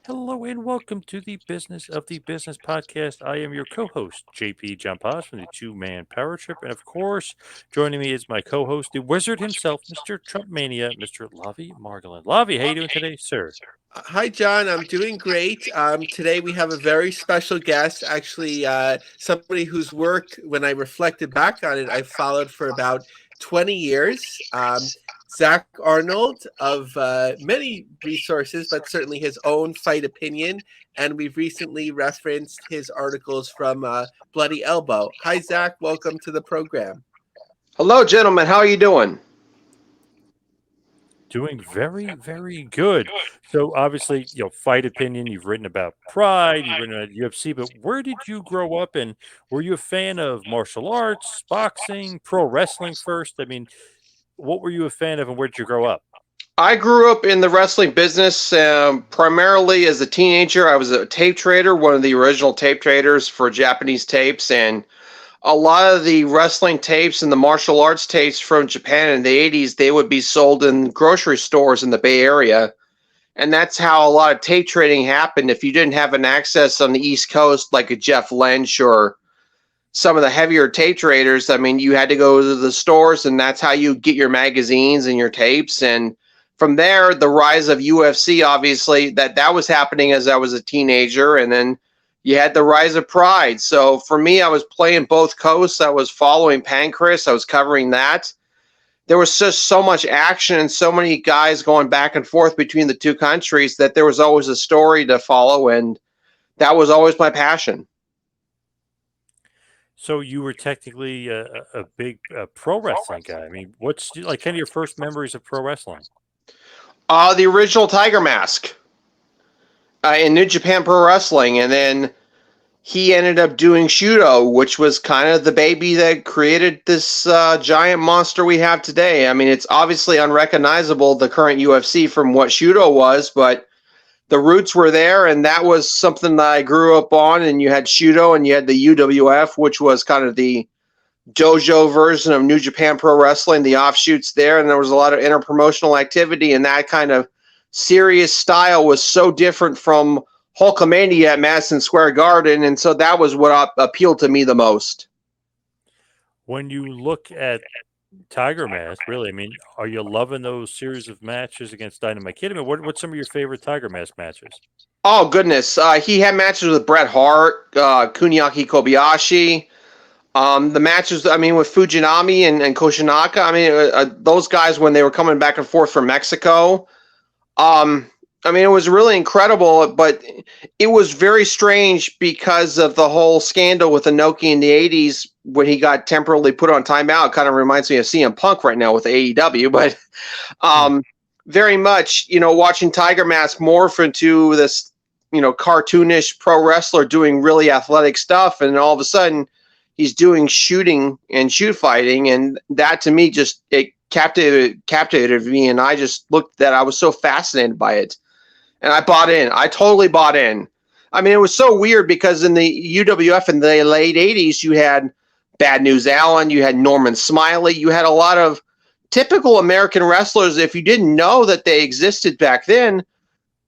Hello and welcome to the Business of the Business podcast. I am your co-host, JP John Paz from the Two Man Power Trip, and of course, joining me is my co-host, the wizard himself, Mr. Trump Mania, Mr. Lavie Margolin. Lavie, how you doing today, sir? Hi, John. I'm doing great. Today we have a very special guest, actually, somebody whose work, when I reflected back on it, I followed for about 20 years. Zach Arnold of many resources, but certainly his own fight opinion. And we've recently referenced his articles from Bloody Elbow. Hi, Zach. Welcome to the program. Hello, gentlemen. How are you doing? Doing very, very good. So obviously, fight opinion. You've written about Pride. You've written about UFC. But where did you grow up, and were you a fan of martial arts, boxing, pro wrestling first? I mean, what were you a fan of, and where did you grow up? I grew up in the wrestling business primarily as a teenager. I was a tape trader, one of the original tape traders for Japanese tapes, and a lot of the wrestling tapes and the martial arts tapes from Japan in the 80s, they would be sold in grocery stores in the Bay Area. And that's how a lot of tape trading happened. If you didn't have an access on the East Coast, like a Jeff Lynch or some of the heavier tape traders, I mean, you had to go to the stores, and that's how you get your magazines and your tapes. And from there, the rise of UFC, obviously, that was happening as I was a teenager, and then you had the rise of Pride. So for me, I was playing both coasts. I was following Pancras. I was covering that. There was just so much action and so many guys going back and forth between the two countries that there was always a story to follow, and that was always my passion. So you were technically a big pro wrestling guy. I mean, what's like kind of your first memories of pro wrestling? The original Tiger Mask in New Japan Pro Wrestling, and then he ended up doing Shudo, which was kind of the baby that created this giant monster we have today. I mean, it's obviously unrecognizable, the current UFC, from what Shudo was, but the roots were there, and that was something that I grew up on. And you had Shudo, and you had the UWF, which was kind of the dojo version of New Japan Pro Wrestling, the offshoots there, and there was a lot of interpromotional activity, and that kind of serious style was so different from Hulkamania at Madison Square Garden, and so that was what appealed to me the most. When you look at Tiger Mask, really, I mean, are you loving those series of matches against Dynamite Kid? I mean, what's some of your favorite Tiger Mask matches? Oh goodness, he had matches with Bret Hart, Kuniaki Kobayashi. The matches, I mean, with Fujinami and Koshinaka, I mean, those guys when they were coming back and forth from Mexico, I mean, it was really incredible, but it was very strange because of the whole scandal with Inoki in the 80s when he got temporarily put on timeout. It kind of reminds me of CM Punk right now with AEW, but Hmm. very much, watching Tiger Mask morph into this, cartoonish pro wrestler doing really athletic stuff, and all of a sudden he's doing shooting and shoot fighting, and that to me just it captivated me, and I just looked at I was so fascinated by it, and I bought in. I totally bought in. I mean, it was so weird because in the UWF in the late 80s, you had Bad News Allen, you had Norman Smiley, you had a lot of typical American wrestlers. If you didn't know that they existed back then,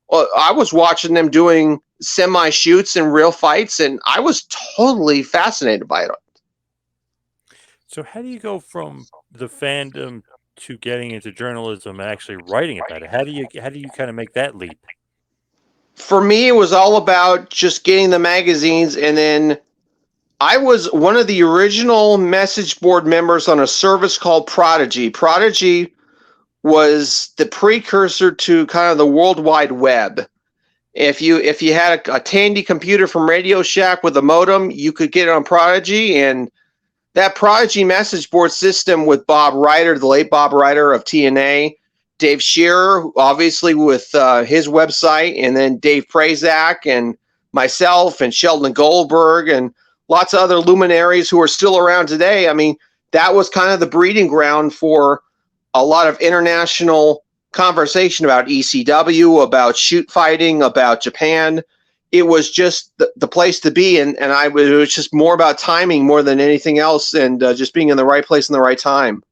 well, I was watching them doing semi shoots and real fights, and I was totally fascinated by it. So how do you go from the fandom to getting into journalism and actually writing about it? How do you kind of make that leap? For me, it was all about just getting the magazines, and then I was one of the original message board members on a service called Prodigy. Prodigy was the precursor to kind of the World Wide Web. If you had a Tandy computer from Radio Shack with a modem, you could get it on Prodigy, and that Prodigy message board system with Bob Ryder, the late Bob Ryder of TNA, Dave Shearer, obviously with his website, and then Dave Prazak and myself and Sheldon Goldberg and lots of other luminaries who are still around today. I mean, that was kind of the breeding ground for a lot of international conversation about ECW, about shoot fighting, about Japan. It was just the place to be, and it was just more about timing more than anything else, and just being in the right place in the right time.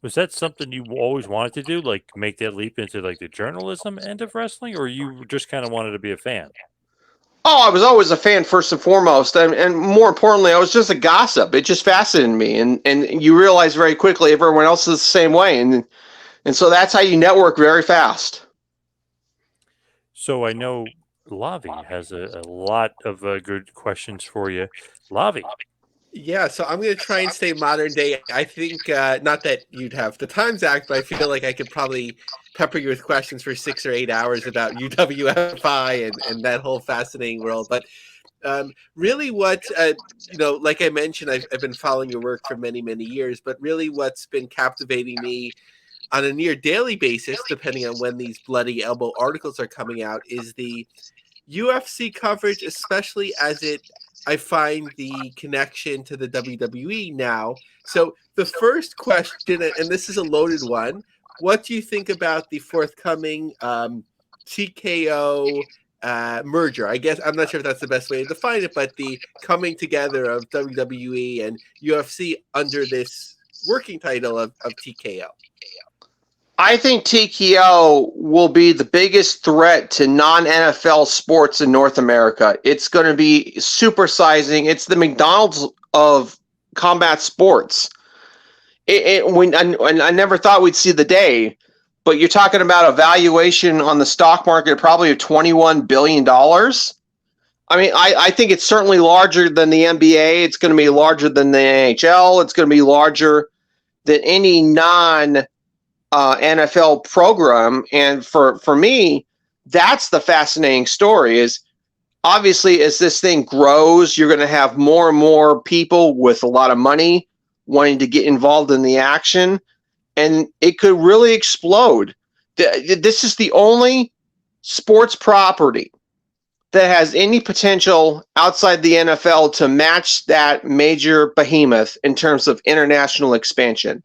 Was that something you always wanted to do, like make that leap into like the journalism end of wrestling, or you just kind of wanted to be a fan? Oh, I was always a fan first and foremost, and more importantly, I was just a gossip. It just fascinated me, and you realize very quickly everyone else is the same way, and so that's how you network very fast. So I know Lavi has a lot of good questions for you. Lavi, Yeah, so I'm going to try and stay modern day. I think not that you'd have the time, Zach, but I feel like I could probably pepper you with questions for 6 or 8 hours about UWFI and that whole fascinating world. But really, what like I mentioned, I've been following your work for many, many years. But really, what's been captivating me on a near daily basis, depending on when these bloody elbow articles are coming out, is the UFC coverage, especially as I find the connection to the WWE now. So the first question, and this is a loaded one, what do you think about the forthcoming TKO merger? I guess I'm not sure if that's the best way to define it, but the coming together of WWE and UFC under this working title of TKO. I think TKO will be the biggest threat to non-NFL sports in North America. It's going to be supersizing. It's the McDonald's of combat sports. I never thought we'd see the day, but you're talking about a valuation on the stock market probably of $21 billion. I mean, I think it's certainly larger than the NBA. It's going to be larger than the NHL. It's going to be larger than any non NFL program. And for me, that's the fascinating story is obviously as this thing grows, you're going to have more and more people with a lot of money wanting to get involved in the action, and it could really explode. This is the only sports property that has any potential outside the NFL to match that major behemoth in terms of international expansion.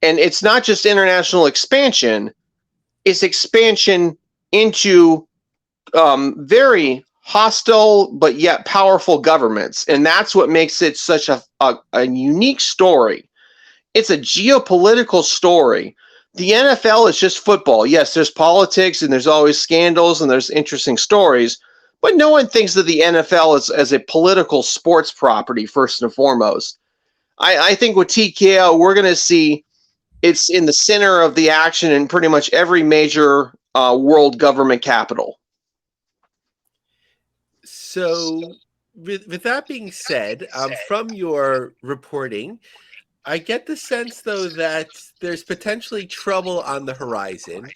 And it's not just international expansion, it's expansion into very hostile but yet powerful governments. And that's what makes it such a unique story. It's a geopolitical story. The NFL is just football. Yes, there's politics and there's always scandals and there's interesting stories, but no one thinks of the NFL as a political sports property, first and foremost. I think with TKO, we're going to see it's in the center of the action in pretty much every major world government capital. So, with that being said, from your reporting, I get the sense, though, that there's potentially trouble on the horizon.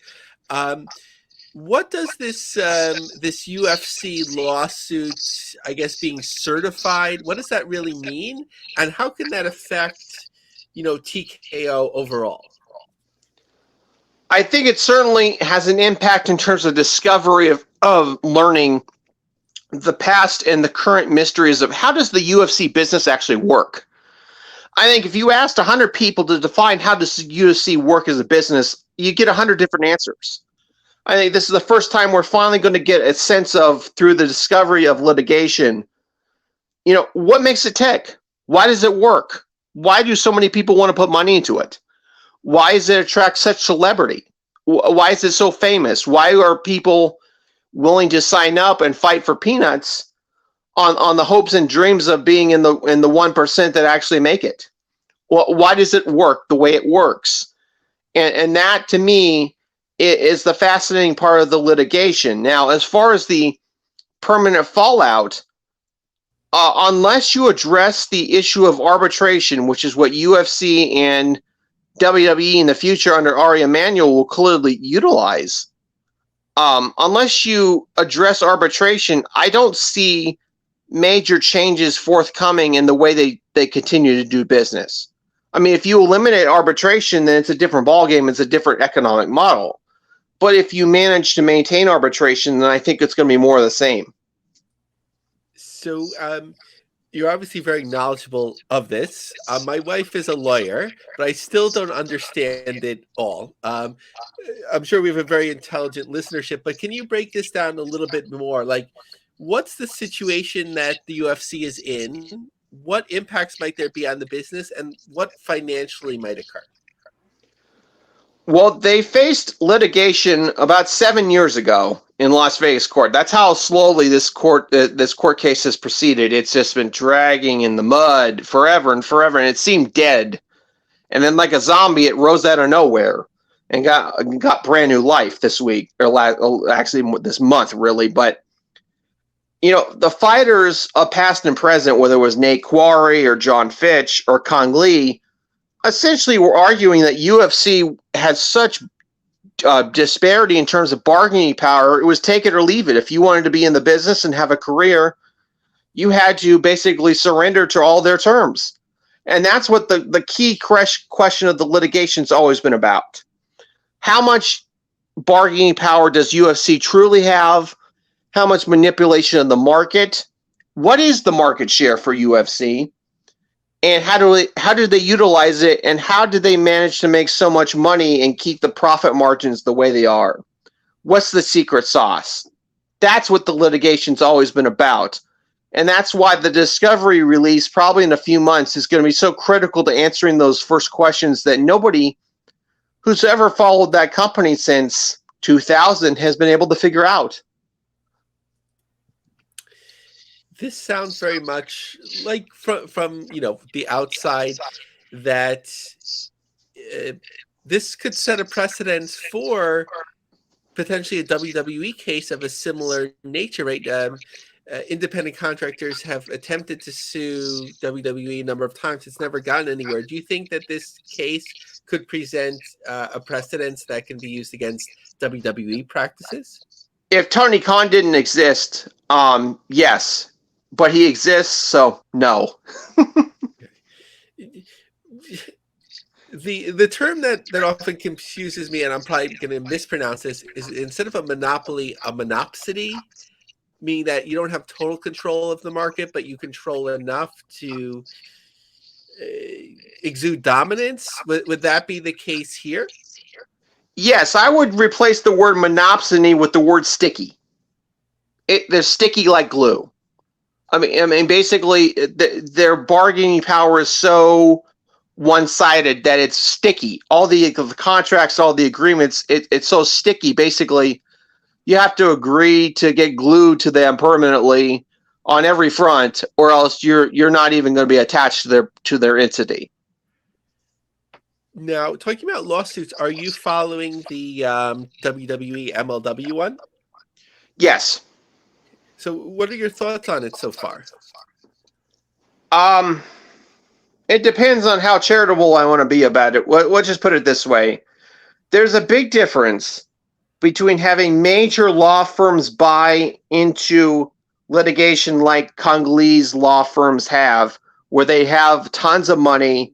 Um, what does this UFC lawsuit, I guess, being certified, what does that really mean, and how can that affect, TKO overall? I think it certainly has an impact in terms of discovery of learning the past and the current mysteries of how does the UFC business actually work. I think if you asked 100 people to define how does the UFC work as a business, you get 100 different answers. I think this is the first time we're finally going to get a sense of, through the discovery of litigation, what makes it tick? Why does it work? Why do so many people want to put money into it? Why does it attract such celebrity? Why is it so famous? Why are people willing to sign up and fight for peanuts on the hopes and dreams of being in the 1% that actually make it? Well, why does it work the way it works? And that to me is the fascinating part of the litigation. Now, as far as the permanent fallout, unless you address the issue of arbitration, which is what UFC and WWE in the future under Ari Emanuel will clearly utilize, unless you address arbitration, I don't see major changes forthcoming in the way they continue to do business. I mean, if you eliminate arbitration, then it's a different ballgame. It's a different economic model. But if you manage to maintain arbitration, then I think it's going to be more of the same. So, you're obviously very knowledgeable of this. My wife is a lawyer, but I still don't understand it all. I'm sure we have a very intelligent listenership, but can you break this down a little bit more? Like, what's the situation that the UFC is in? What impacts might there be on the business, and what financially might occur? Well, they faced litigation about 7 years ago in Las Vegas court. That's how slowly this court case has proceeded. It's just been dragging in the mud forever and forever, and it seemed dead. And then, like a zombie, it rose out of nowhere and got brand new life this week, or actually this month, really. But the fighters of past and present, whether it was Nate Quarry or John Fitch or Kong Lee, essentially were arguing that UFC had such disparity in terms of bargaining power. It was take it or leave it. If you wanted to be in the business and have a career, you had to basically surrender to all their terms. And that's what the key question of the litigation's always been about. How much bargaining power does UFC truly have? How much manipulation of the market? What is the market share for UFC? And how do they utilize it? And how did they manage to make so much money and keep the profit margins the way they are? What's the secret sauce? That's what the litigation's always been about. And that's why the Discovery release, probably in a few months, is going to be so critical to answering those first questions that nobody who's ever followed that company since 2000 has been able to figure out. This sounds very much like from the outside that this could set a precedence for potentially a WWE case of a similar nature, right? Independent contractors have attempted to sue WWE a number of times. It's never gotten anywhere. Do you think that this case could present a precedence that can be used against WWE practices? If Tony Khan didn't exist, yes. But he exists, so no. The term that often confuses me, and I'm probably going to mispronounce this, is instead of a monopoly, a monopsony, meaning that you don't have total control of the market, but you control enough to exude dominance. Would that be the case here? Yes, I would replace the word monopsony with the word sticky. They're sticky like glue. I mean, basically, their bargaining power is so one-sided that it's sticky. All the contracts, all the agreements, it's so sticky. Basically, you have to agree to get glued to them permanently on every front, or else you're not even going to be attached to their entity. Now, talking about lawsuits, are you following the WWE MLW one? Yes. So what are your thoughts on it so far? It depends on how charitable I want to be about it. We'll just put it this way. There's a big difference between having major law firms buy into litigation like Congolese law firms have, where they have tons of money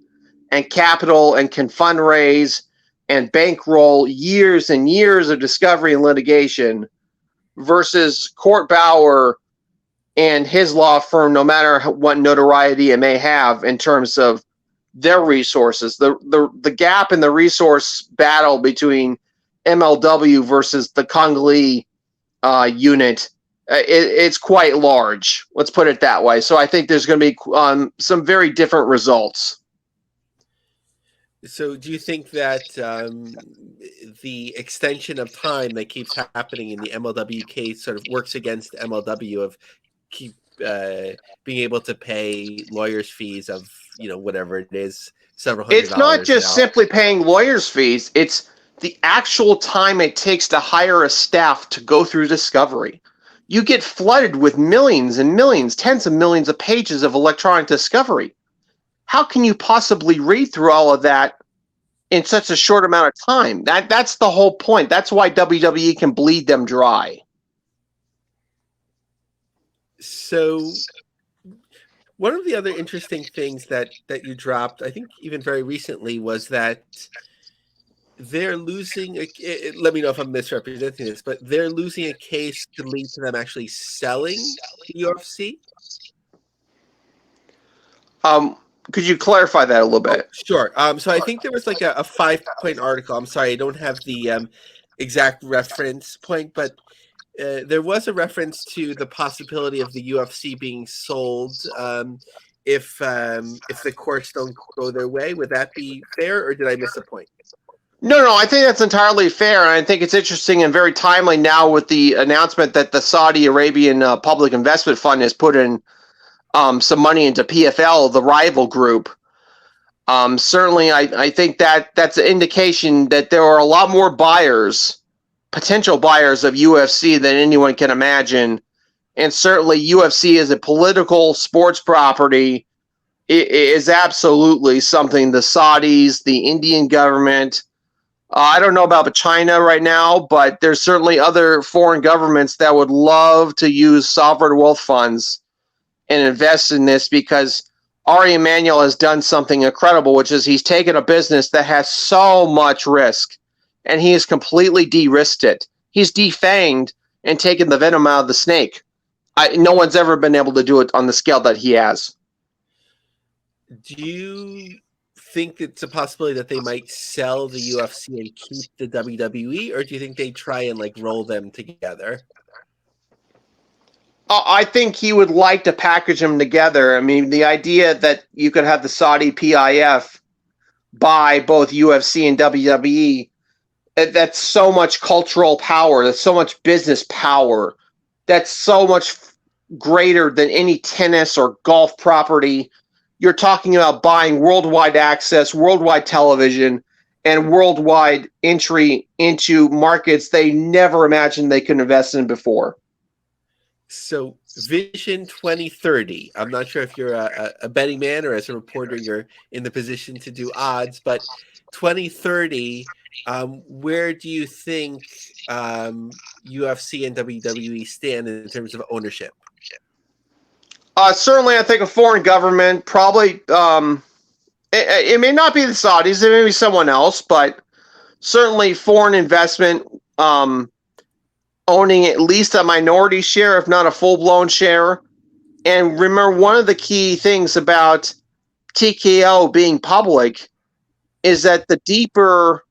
and capital and can fundraise and bankroll years and years of discovery and litigation, versus Court Bauer and his law firm, no matter what notoriety it may have in terms of their resources. The gap in the resource battle between MLW versus the Congolese unit, it's quite large. Let's put it that way. So I think there's going to be some very different results. So do you think that the extension of time that keeps happening in the MLW case sort of works against MLW of keep being able to pay lawyers' fees of, whatever it is, several $100s? It's not just simply paying lawyers' fees. It's the actual time it takes to hire a staff to go through discovery. You get flooded with millions and millions, tens of millions of pages of electronic discovery. How can you possibly read through all of that in such a short amount of time? That's the whole point. That's why WWE can bleed them dry. So one of the other interesting things that you dropped, I think even very recently, was that they're losing let me know if I'm misrepresenting this, but they're losing a case to lead to them actually selling the UFC. Could you clarify that a little bit? Sure. So I think there was like a 5-point article. I'm sorry, I don't have the exact reference point, but there was a reference to the possibility of the UFC being sold if the courts don't go their way. Would that be fair, or did I miss a point? No, I think that's entirely fair, and I think it's interesting and very timely now with the announcement that the Saudi Arabian Public Investment Fund has put in some money into PFL, the rival group. Certainly, I think that's an indication that there are a lot more buyers, potential buyers of UFC than anyone can imagine. And certainly, UFC as a political sports property is absolutely something the Saudis, the Indian government, I don't know about China right now, but there's certainly other foreign governments that would love to use sovereign wealth funds and invest in this because Ari Emanuel has done something incredible, which is he's taken a business that has so much risk and he has completely de-risked it. He's defanged and taken the venom out of the snake. No one's ever been able to do it on the scale that he has. Do you think it's a possibility that they might sell the UFC and keep the WWE, or do you think they try and like roll them together? I think he would like to package them together. I mean, the idea that you could have the Saudi PIF buy both UFC and WWE, that's so much cultural power. That's so much business power. That's so much greater than any tennis or golf property. You're talking about buying worldwide access, worldwide television, and worldwide entry into markets they never imagined they could invest in before. So Vision 2030, I'm not sure if you're a betting man or as a reporter you're in the position to do odds, but 2030, where do you think UFC and WWE stand in terms of ownership? Certainly, I think a foreign government, probably, it may not be the Saudis, it may be someone else, but certainly foreign investment, owning at least a minority share, if not a full-blown share. And remember, one of the key things about TKO being public is that the deeper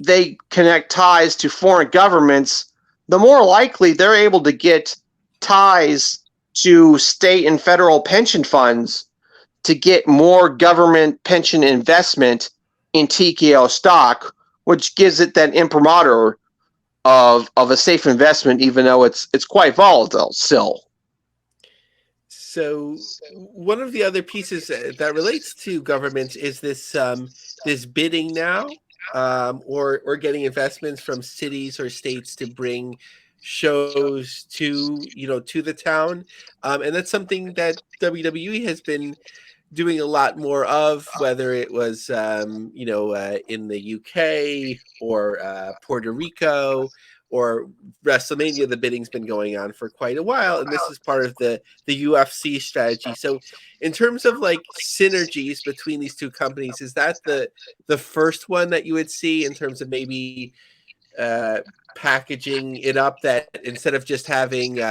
they connect ties to foreign governments, the more likely they're able to get ties to state and federal pension funds to get more government pension investment in TKO stock, which gives it that imprimatur of a safe investment, even though it's quite volatile still. So one of the other pieces that relates to governments is this this bidding now, or getting investments from cities or states to bring shows to to the town, and that's something that WWE has been doing a lot more of, whether it was in the UK or Puerto Rico or WrestleMania. The bidding's been going on for quite a while, and this is part of the UFC strategy. So in terms of like synergies between these two companies, is that the first one that you would see in terms of maybe packaging it up, that instead of just having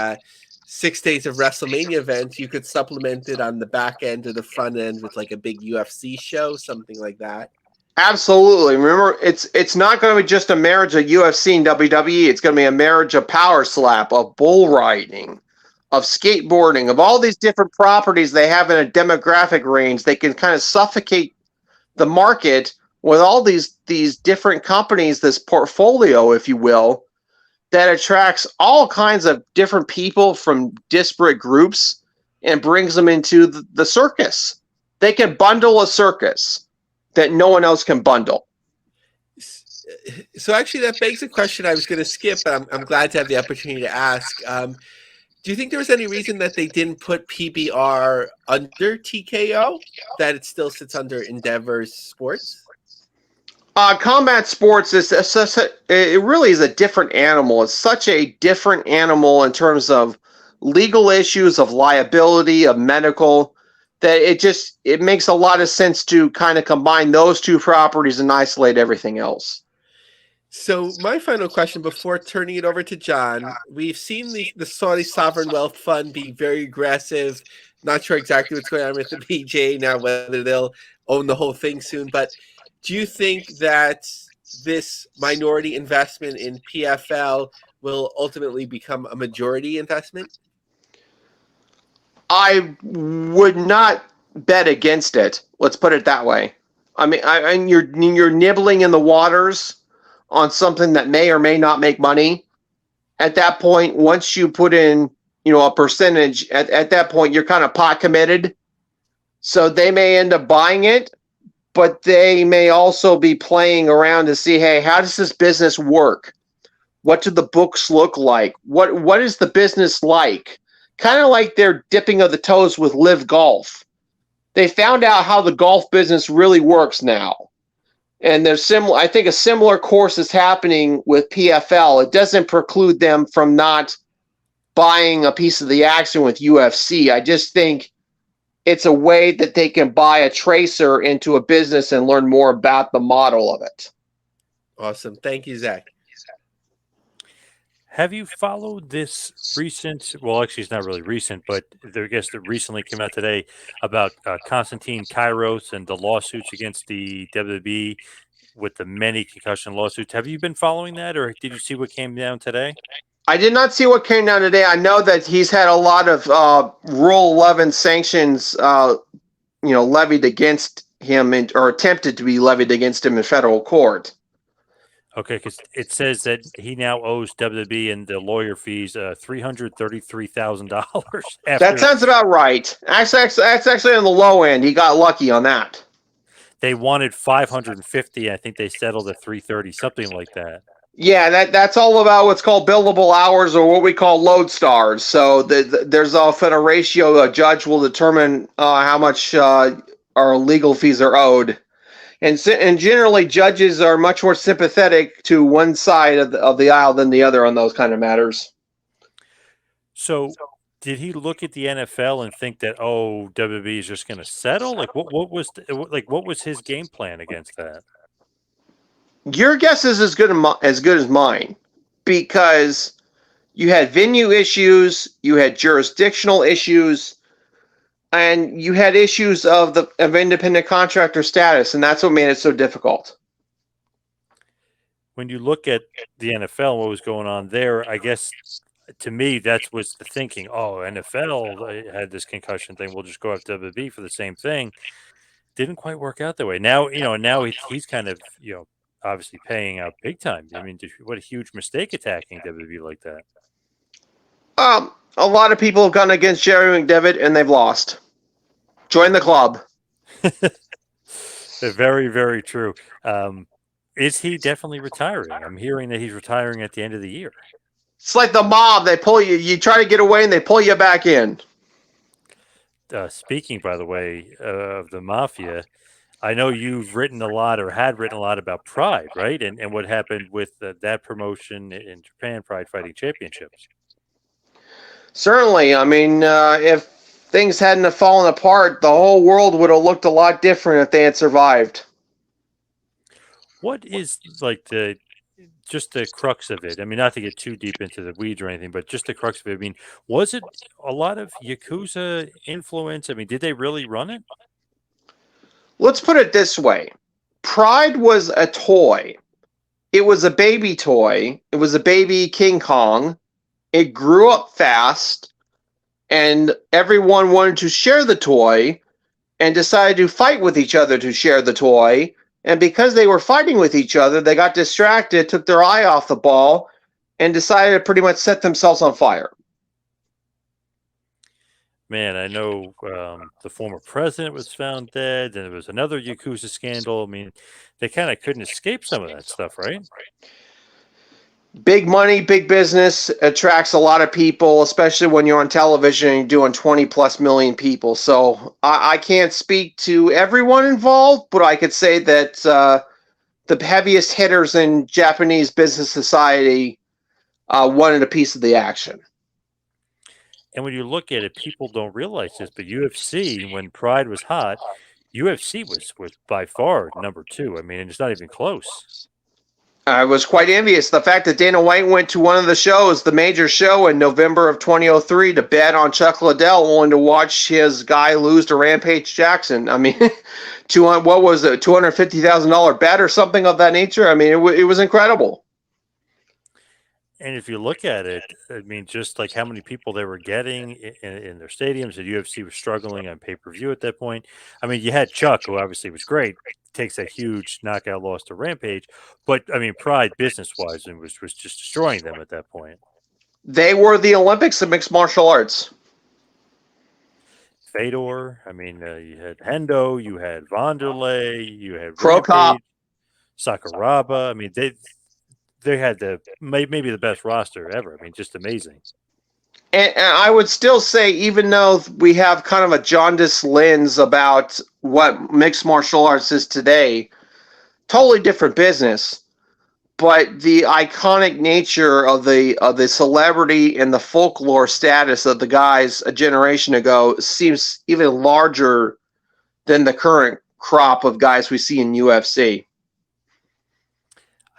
6 days of WrestleMania events, you could supplement it on the back end or the front end with like a big UFC show, something like that? Absolutely. Remember, it's not going to be just a marriage of UFC and WWE. It's going to be a marriage of power slap, of bull riding, of skateboarding, of all these different properties they have in a demographic range. They can kind of suffocate the market with all these different companies, this portfolio, if you will, that attracts all kinds of different people from disparate groups and brings them into the circus. They can bundle a circus that no one else can bundle. So actually that begs a question I was going to skip, but I'm glad to have the opportunity to ask. Do you think there was any reason that they didn't put PBR under TKO, that it still sits under Endeavor Sports? Combat sports it really is a different animal. It's such a different animal in terms of legal issues, of liability, of medical, that it makes a lot of sense to kind of combine those two properties and isolate everything else. So my final question before turning it over to John, we've seen the Saudi Sovereign Wealth Fund be very aggressive. Not sure exactly what's going on with the PJ now, whether they'll own the whole thing soon, but do you think that this minority investment in PFL will ultimately become a majority investment? I would not bet against it. Let's put it that way. I mean, and you're nibbling in the waters on something that may or may not make money. At that point, once you put in, a percentage, at that point, you're kind of pot committed. So they may end up buying it, but they may also be playing around to see, hey, how does this business work? What do the books look like? What is the business like? Kind of like they're dipping of the toes with Live Golf. They found out how the golf business really works now. And there's I think a similar course is happening with PFL. It doesn't preclude them from not buying a piece of the action with UFC. I just think it's a way that they can buy a tracer into a business and learn more about the model of it. Awesome. Thank you, Zach. Have you followed this recent? Well, actually, it's not really recent, but I guess that recently came out today about Konstantin Kairos and the lawsuits against the WWE with the many concussion lawsuits. Have you been following that, or did you see what came down today? I did not see what came down today. I know that he's had a lot of Rule 11 sanctions, levied against him, or attempted to be levied against him in federal court. Okay, because it says that he now owes WWE and the lawyer fees $333,000. That sounds about right. That's actually on the low end. He got lucky on that. They wanted 550. I think they settled at 330, something like that. Yeah, that's all about what's called billable hours, or what we call load stars. So there's often a ratio. A judge will determine how much our legal fees are owed. And generally, judges are much more sympathetic to one side of the aisle than the other on those kind of matters. So, did he look at the NFL and think that WWE is just going to settle? Like, what was his game plan against that? Your guess is as good as mine, because you had venue issues, you had jurisdictional issues, and you had issues of independent contractor status, and that's what made it so difficult. When you look at the NFL, what was going on there, I guess to me that was the thinking. Oh, NFL had this concussion thing. We'll just go after WWE for the same thing. Didn't quite work out that way. Now, now he's kind of, obviously paying out big time. I mean, what a huge mistake attacking WWE like that. A lot of people have gone against Jerry McDevitt and they've lost. Join the club. Very, very true. Is he definitely retiring? I'm hearing that he's retiring at the end of the year. It's like the mob. They pull you. You try to get away and they pull you back in. Speaking, by the way, of the Mafia, I know you've written a lot, or had written a lot, about Pride, right? And what happened with that promotion in Japan, Pride Fighting Championships. Certainly. I mean, if things hadn't have fallen apart, the whole world would have looked a lot different if they had survived. What is just the crux of it? I mean, not to get too deep into the weeds or anything, but just the crux of it. I mean, was it a lot of Yakuza influence? I mean, did they really run it? Let's put it this way. Pride was a toy. It was a baby toy. It was a baby King Kong. It grew up fast, and everyone wanted to share the toy and decided to fight with each other to share the toy. And because they were fighting with each other, they got distracted, took their eye off the ball, and decided to pretty much set themselves on fire. Man, I know the former president was found dead, and there was another Yakuza scandal. I mean, they kind of couldn't escape some of that stuff, right? Big money, big business attracts a lot of people, especially when you're on television and you're doing 20 plus million people. So I can't speak to everyone involved, but I could say that the heaviest hitters in Japanese business society wanted a piece of the action. And when you look at it, people don't realize this, but UFC, when Pride was hot, UFC was by far number 2. I mean, it's not even close. I was quite envious. The fact that Dana White went to one of the shows, the major show in November of 2003, to bet on Chuck Liddell, only to watch his guy lose to Rampage Jackson. I mean, what was it, $250,000 bet or something of that nature? I mean, it was incredible. And if you look at it, I mean, just like how many people they were getting in their stadiums, and UFC was struggling on pay per view at that point. I mean, you had Chuck, who obviously was great, takes a huge knockout loss to Rampage, but I mean, Pride business wise, and was just destroying them at that point. They were the Olympics of mixed martial arts. Fedor, I mean, you had Hendo, you had Vanderlei, you had Crow Cop. Rampage, Sakuraba. I mean, they had maybe the best roster ever. I mean, just amazing. And I would still say, even though we have kind of a jaundiced lens about what mixed martial arts is today, totally different business. But the iconic nature of the celebrity and the folklore status of the guys a generation ago seems even larger than the current crop of guys we see in UFC.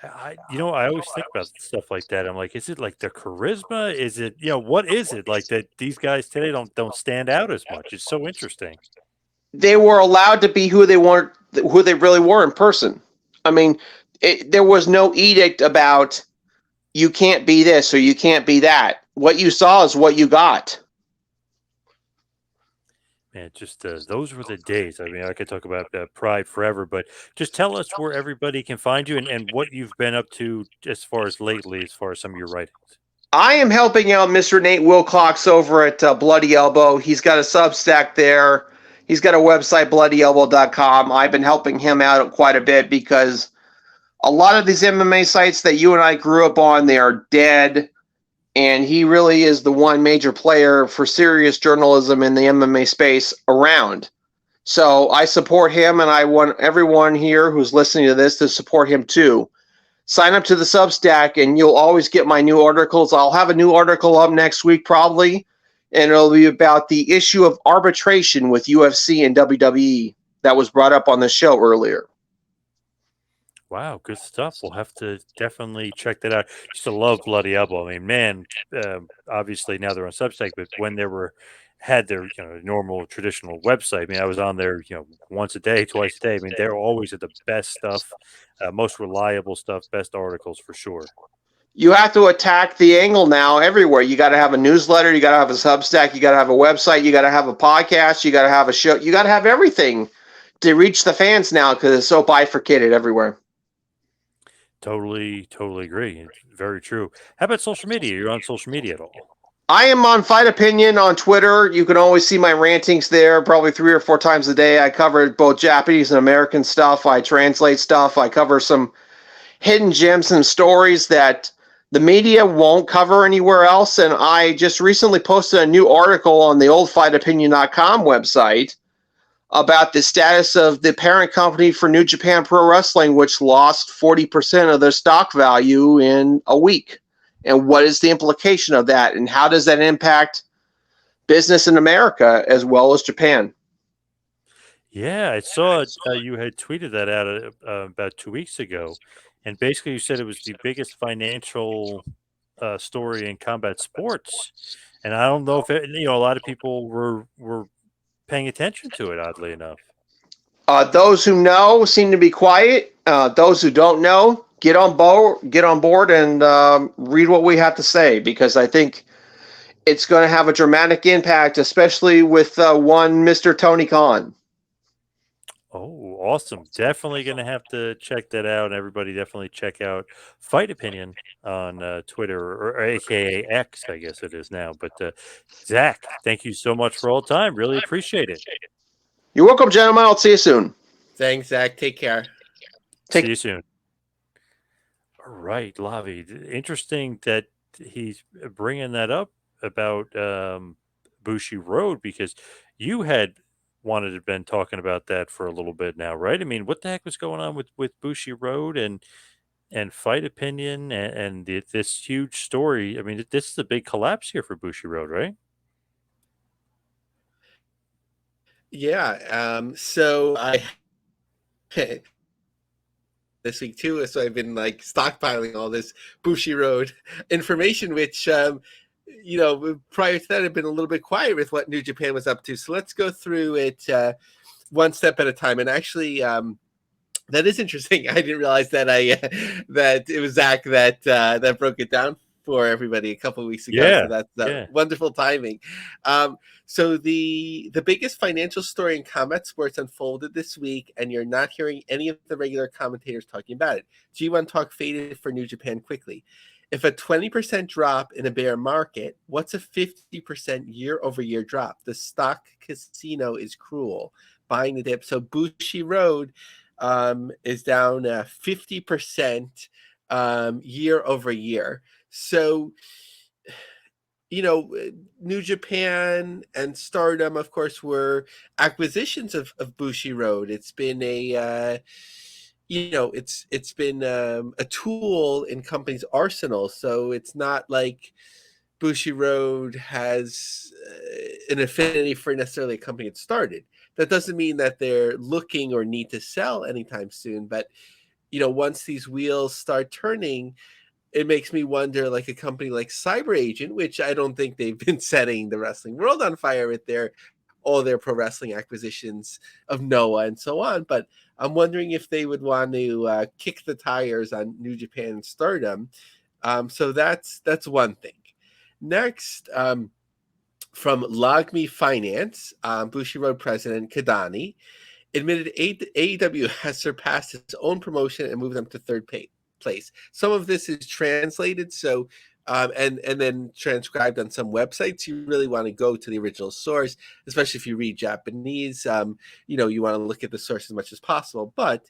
I always think about stuff like that. I'm like, is it like the charisma? Is it, what is it like that these guys today don't stand out as much? It's so interesting. They were allowed to be who they really were in person. I mean, there was no edict about you can't be this or you can't be that. What you saw is what you got. Man, just those were the days. I mean, I could talk about Pride forever, but just tell us where everybody can find you and what you've been up to as far as lately, as far as some of your writings. I am helping out Mr. Nate Wilcox over at Bloody Elbow. He's got a Substack there. He's got a website, bloodyelbow.com. I've been helping him out quite a bit because a lot of these MMA sites that you and I grew up on, they are dead. And he really is the one major player for serious journalism in the MMA space around. So I support him, and I want everyone here who's listening to this to support him too. Sign up to the Substack, and you'll always get my new articles. I'll have a new article up next week probably, and it'll be about the issue of arbitration with UFC and WWE that was brought up on the show earlier. Wow, good stuff. We'll have to definitely check that out. Used to love Bloody Elbow. I mean, man, obviously now they're on Substack, but when they had their normal traditional website, I mean, I was on there once a day, twice a day. I mean, they're always at the best stuff, most reliable stuff, best articles for sure. You have to attack the angle now everywhere. You got to have a newsletter. You got to have a Substack. You got to have a website. You got to have a podcast. You got to have a show. You got to have everything to reach the fans now because it's so bifurcated everywhere. Totally agree. It's very true. How about social media? You're on social media at all? I am on Fight Opinion on Twitter. You can always see my rantings there probably 3 or 4 times a day. I cover both Japanese and American stuff. I translate stuff. I cover some hidden gems and stories that the media won't cover anywhere else. And I just recently posted a new article on the old FightOpinion.com website about the status of the parent company for New Japan Pro Wrestling, which lost 40% of their stock value in a week. And what is the implication of that? And how does that impact business in America as well as Japan? Yeah, I saw you had tweeted that out about 2 weeks ago. And basically you said it was the biggest financial story in combat sports. And I don't know if a lot of people were paying attention to it, oddly enough. Those who know seem to be quiet. Those who don't know, get on board and read what we have to say, because I think it's going to have a dramatic impact, especially with one Mr. Tony Khan. Oh, awesome. Definitely going to have to check that out. And everybody definitely check out Fight Opinion on Twitter, or AKA X, I guess it is now. But Zach, thank you so much for all the time. Really appreciate it. You're welcome, gentlemen. I'll see you soon. Thanks, Zach. Take care. See you soon. All right, Lavie. Interesting that he's bringing that up about Bushi Road, because you had wanted to have been talking about that for a little bit now, right? I mean, what the heck was going on with Bushi Road and Fight Opinion and this huge story? I mean, this is a big collapse here for Bushi Road, right? Yeah. So I this week too, so I've been like stockpiling all this Bushi Road information, which prior to that I've been a little bit quiet with what New Japan was up to. So let's go through it one step at a time. And actually, that is interesting. I didn't realize that that it was Zach that broke it down for everybody a couple of weeks ago. Yeah, So that's yeah. wonderful timing. So the biggest financial story in combat sports unfolded this week, and you're not hearing any of the regular commentators talking about it. G1 talk faded for New Japan quickly. If a 20% drop in a bear market, what's a 50% year-over-year drop? The stock casino is cruel. Buying the dip. So Bushi Road is down 50% year over year. So, you know, New Japan and Stardom, of course, were acquisitions of Bushi Road. It's been a it's been a tool in companies' arsenal. So it's not like Bushi Road has an affinity for necessarily a company it started. That doesn't mean that they're looking or need to sell anytime soon. But once these wheels start turning, it makes me wonder, like a company like Cyber Agent, which I don't think they've been setting the wrestling world on fire with all their pro wrestling acquisitions of Noah and so on. But I'm wondering if they would want to kick the tires on New Japan and Stardom. So that's one thing. Next, from Logme Finance, Bushi Road president Kadani admitted AEW has surpassed its own promotion and moved them to third place. Some of this is translated, so and then transcribed on some websites. You really want to go to the original source, especially if you read Japanese. You want to look at the source as much as possible. But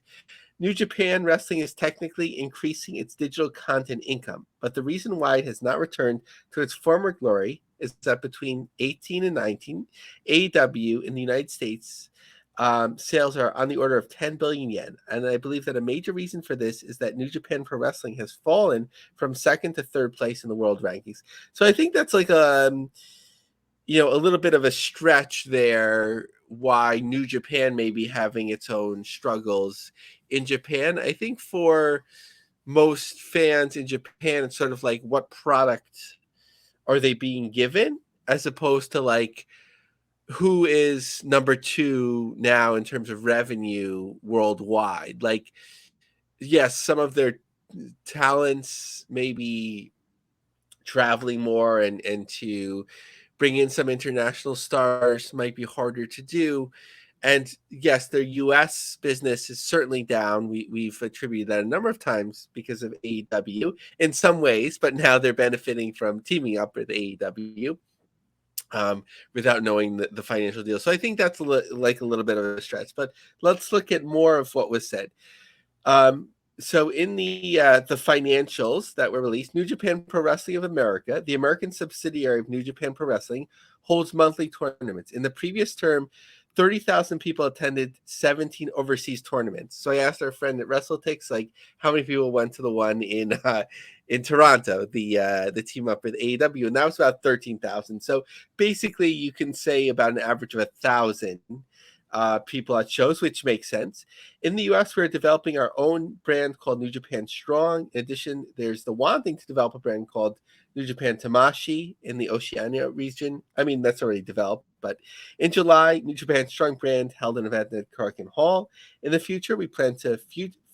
New Japan Wrestling is technically increasing its digital content income, but the reason why it has not returned to its former glory is that between 18 and 19, AEW in the United States sales are on the order of 10 billion yen. And I believe that a major reason for this is that New Japan Pro Wrestling has fallen from second to third place in the world rankings. So I think that's like a little bit of a stretch there why New Japan may be having its own struggles in Japan. I think for most fans in Japan, it's sort of like, what product are they being given, as opposed to like, who is number two now in terms of revenue worldwide. Like, yes, some of their talents may be traveling more, and to bring in some international stars might be harder to do. And yes, their US business is certainly down. We've attributed that a number of times because of AEW in some ways, but now they're benefiting from teaming up with AEW without knowing the financial deal. So I think that's like a little bit of a stretch. But let's look at more of what was said. So in the financials that were released, New Japan Pro Wrestling of America, the American subsidiary of New Japan Pro Wrestling, holds monthly tournaments. In the previous term, 30,000 people attended 17 overseas tournaments. So I asked our friend at WrestleTix, like, how many people went to the one in Toronto, the team up with AEW, and that was about 13,000. So basically, you can say about an average of 1,000 people at shows, which makes sense. In the US, we're developing our own brand called New Japan Strong. In addition, there's the wanting to develop a brand called New Japan Tamashi in the Oceania region. I mean, that's already developed. But in July, New Japan Strong brand held an event at Korakuen Hall. In the future, we plan to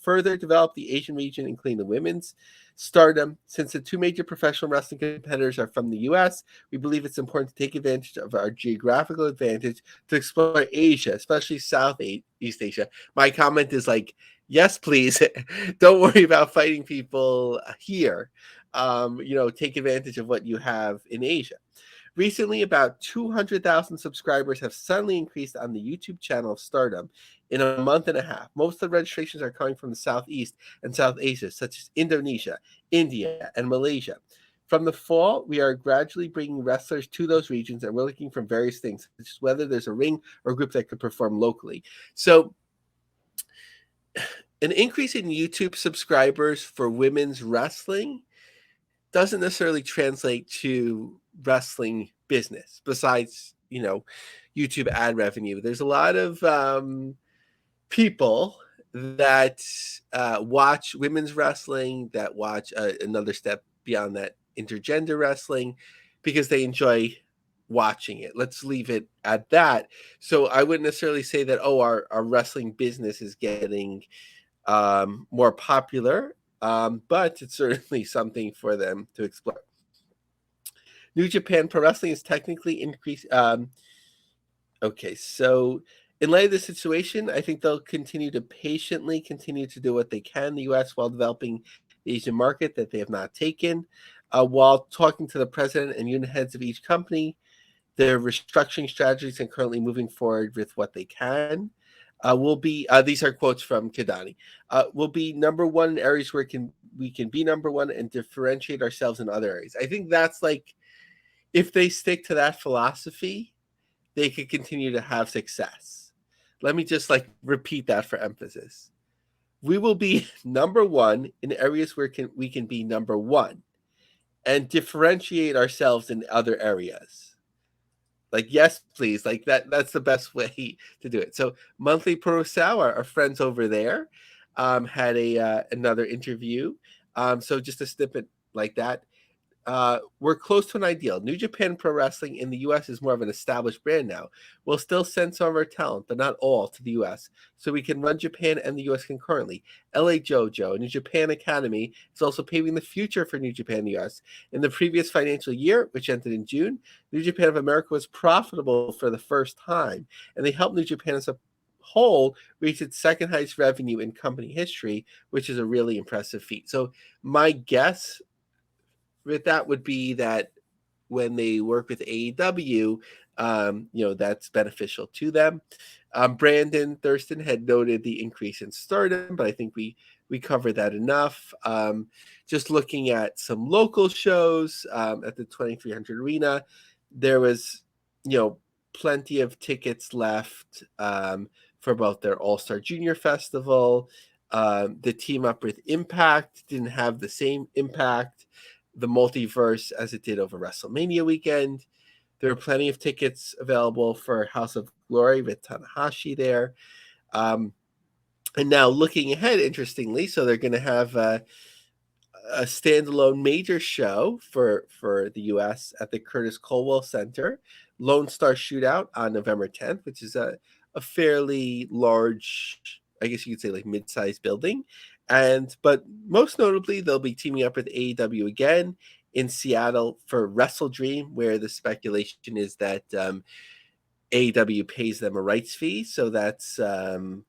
further develop the Asian region, including the women's Stardom. Since the two major professional wrestling competitors are from the US, we believe it's important to take advantage of our geographical advantage to explore Asia, especially Southeast Asia. My comment is like, yes, please. Don't worry about fighting people here. Take advantage of what you have in Asia. Recently, about 200,000 subscribers have suddenly increased on the YouTube channel of Stardom in a month and a half. Most of the registrations are coming from the Southeast and South Asia, such as Indonesia, India, and Malaysia. From the fall, we are gradually bringing wrestlers to those regions, and we're looking for various things, such as whether there's a ring or a group that could perform locally. So, an increase in YouTube subscribers for women's wrestling doesn't necessarily translate to wrestling business besides YouTube ad revenue. There's a lot of people that watch women's wrestling, that watch another step beyond that, intergender wrestling, because they enjoy watching it. Let's leave it at that. So I wouldn't necessarily say that, our wrestling business is getting more popular, but it's certainly something for them to explore. New Japan Pro Wrestling is technically increased. Okay, so in light of the situation, I think they'll continue to patiently continue to do what they can in the U.S. while developing the Asian market that they have not taken. While talking to the president and unit heads of each company, their restructuring strategies and currently moving forward with what they can. Will be these are quotes from Kidani. Will be number one in areas where we can be number one and differentiate ourselves in other areas. I think that's like if they stick to that philosophy, they could continue to have success. Let me just like repeat that for emphasis. We will be number one in areas where we can be number one and differentiate ourselves in other areas. Like, yes, please. Like that's the best way to do it. So Monthly Pro Sal, our friends over there, had another interview. So just a snippet like that. We're close to an ideal. New Japan Pro Wrestling in the US is more of an established brand now. We'll still send some of our talent, but not all, to the US, so we can run Japan and the US concurrently. LA JoJo, New Japan Academy, is also paving the future for New Japan US. In the previous financial year, which ended in June, New Japan of America was profitable for the first time, and they helped New Japan as a whole reach its second highest revenue in company history, which is a really impressive feat. So my guess with that would be that when they work with AEW, that's beneficial to them. Brandon Thurston had noted the increase in stardom, but I think we covered that enough. Just looking at some local shows at the 2300 Arena, there was, plenty of tickets left for both their All-Star Junior Festival. The team up with Impact didn't have the same impact, the multiverse, as it did over WrestleMania weekend. There are plenty of tickets available for House of Glory with Tanahashi there. And now looking ahead, interestingly, so they're going to have a standalone major show for the U.S. at the Curtis Colwell Center, Lone Star Shootout on November 10th, which is a fairly large, I guess you could say like mid-sized building. But most notably, they'll be teaming up with AEW again in Seattle for Wrestle Dream, where the speculation is that AEW pays them a rights fee. So that's or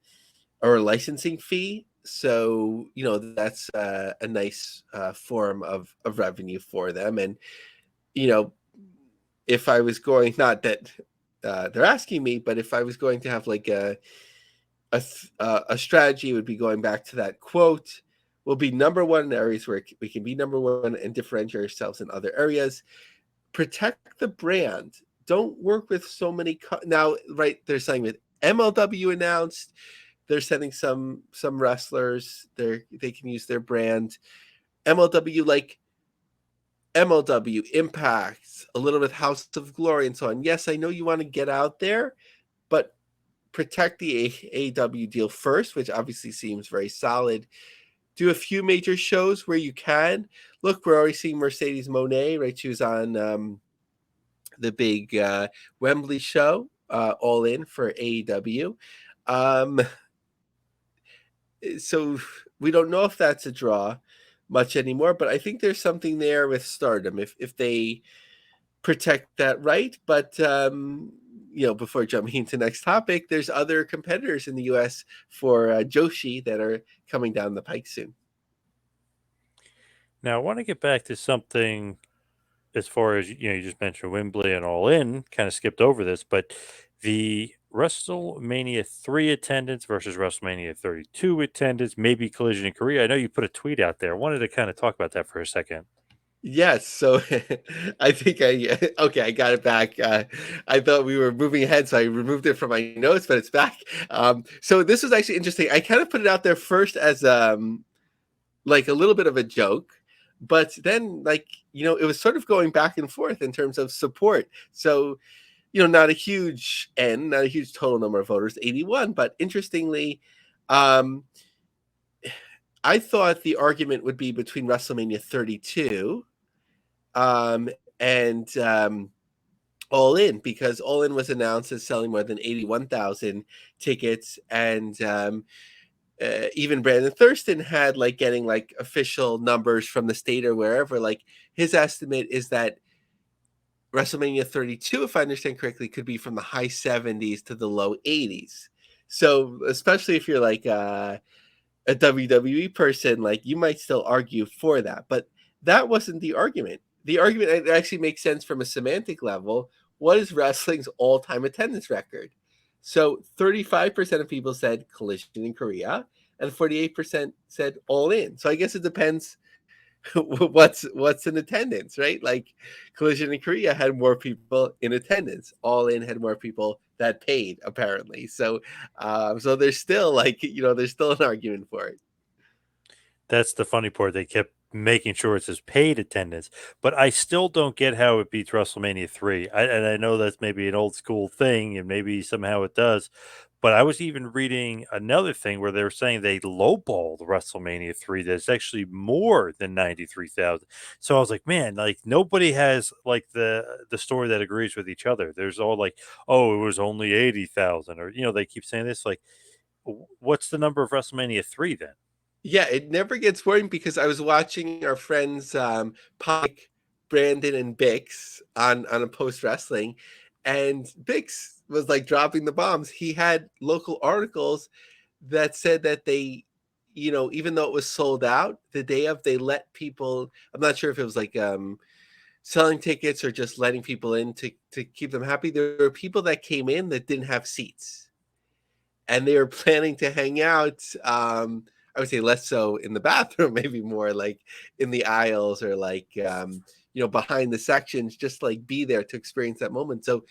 a licensing fee. So, that's a nice form of revenue for them. And, if I was going, not that they're asking me, but if I was going to have like a strategy, would be going back to that quote. We'll be number one in areas where we can be number one and differentiate ourselves in other areas. Protect the brand. Don't work with so many. Now, right, they're saying with MLW announced, they're sending some wrestlers. They can use their brand. MLW, like MLW, Impact, a little bit House of Glory, and so on. Yes, I know you want to get out there, but protect the AEW deal first, which obviously seems very solid. Do a few major shows where you can. Look, we're already seeing Mercedes Moné, right? She was on the big Wembley show, All In for AEW. So we don't know if that's a draw much anymore, but I think there's something there with Stardom if they protect that right. But before jumping into the next topic, there's other competitors in the U.S. for Joshi that are coming down the pike soon. Now, I want to get back to something as far as, you just mentioned Wembley and All In, kind of skipped over this, but the WrestleMania 3 attendance versus WrestleMania 32 attendance, maybe Collision in Korea. I know you put a tweet out there. I wanted to kind of talk about that for a second. Yes, so I think I got it back. I thought we were moving ahead, so I removed it from my notes, but it's back. So this was actually interesting. I kind of put it out there first as like a little bit of a joke, but then it was sort of going back and forth in terms of support. So not a huge not a huge total number of voters, 81, but interestingly, I thought the argument would be between WrestleMania 32 and All In, because All In was announced as selling more than 81,000 tickets, and even Brandon Thurston had getting official numbers from the state or wherever. His estimate is that WrestleMania 32, if I understand correctly, could be from the high 70s to the low 80s. So especially if you're like a WWE person, like you might still argue for that. But that wasn't the argument. The argument actually makes sense from a semantic level. What is wrestling's all-time attendance record? So 35% of people said Collision in Korea, and 48% said All In. So I guess it depends what's in attendance, right? Like Collision in Korea had more people in attendance. All In had more people that paid, apparently. So there's still there's still an argument for it. That's the funny part. They kept making sure it says paid attendance, but I still don't get how it beats WrestleMania 3. And I know that's maybe an old school thing, and maybe somehow it does. But I was even reading another thing where they were saying they lowballed WrestleMania 3. That's actually more than 93,000. So I was like, man, like nobody has like the story that agrees with each other. There's all like, oh, it was only 80,000, or they keep saying this. Like, what's the number of WrestleMania 3 then? Yeah, it never gets boring because I was watching our friends Pike, Brandon, and Bix on a post wrestling, and Bix was like dropping the bombs. He had local articles that said that they, even though it was sold out the day of, they let people. I'm not sure if it was like selling tickets or just letting people in to keep them happy. There were people that came in that didn't have seats, and they were planning to hang out. I would say less so in the bathroom, maybe more like in the aisles or like behind the sections, just like be there to experience that moment. So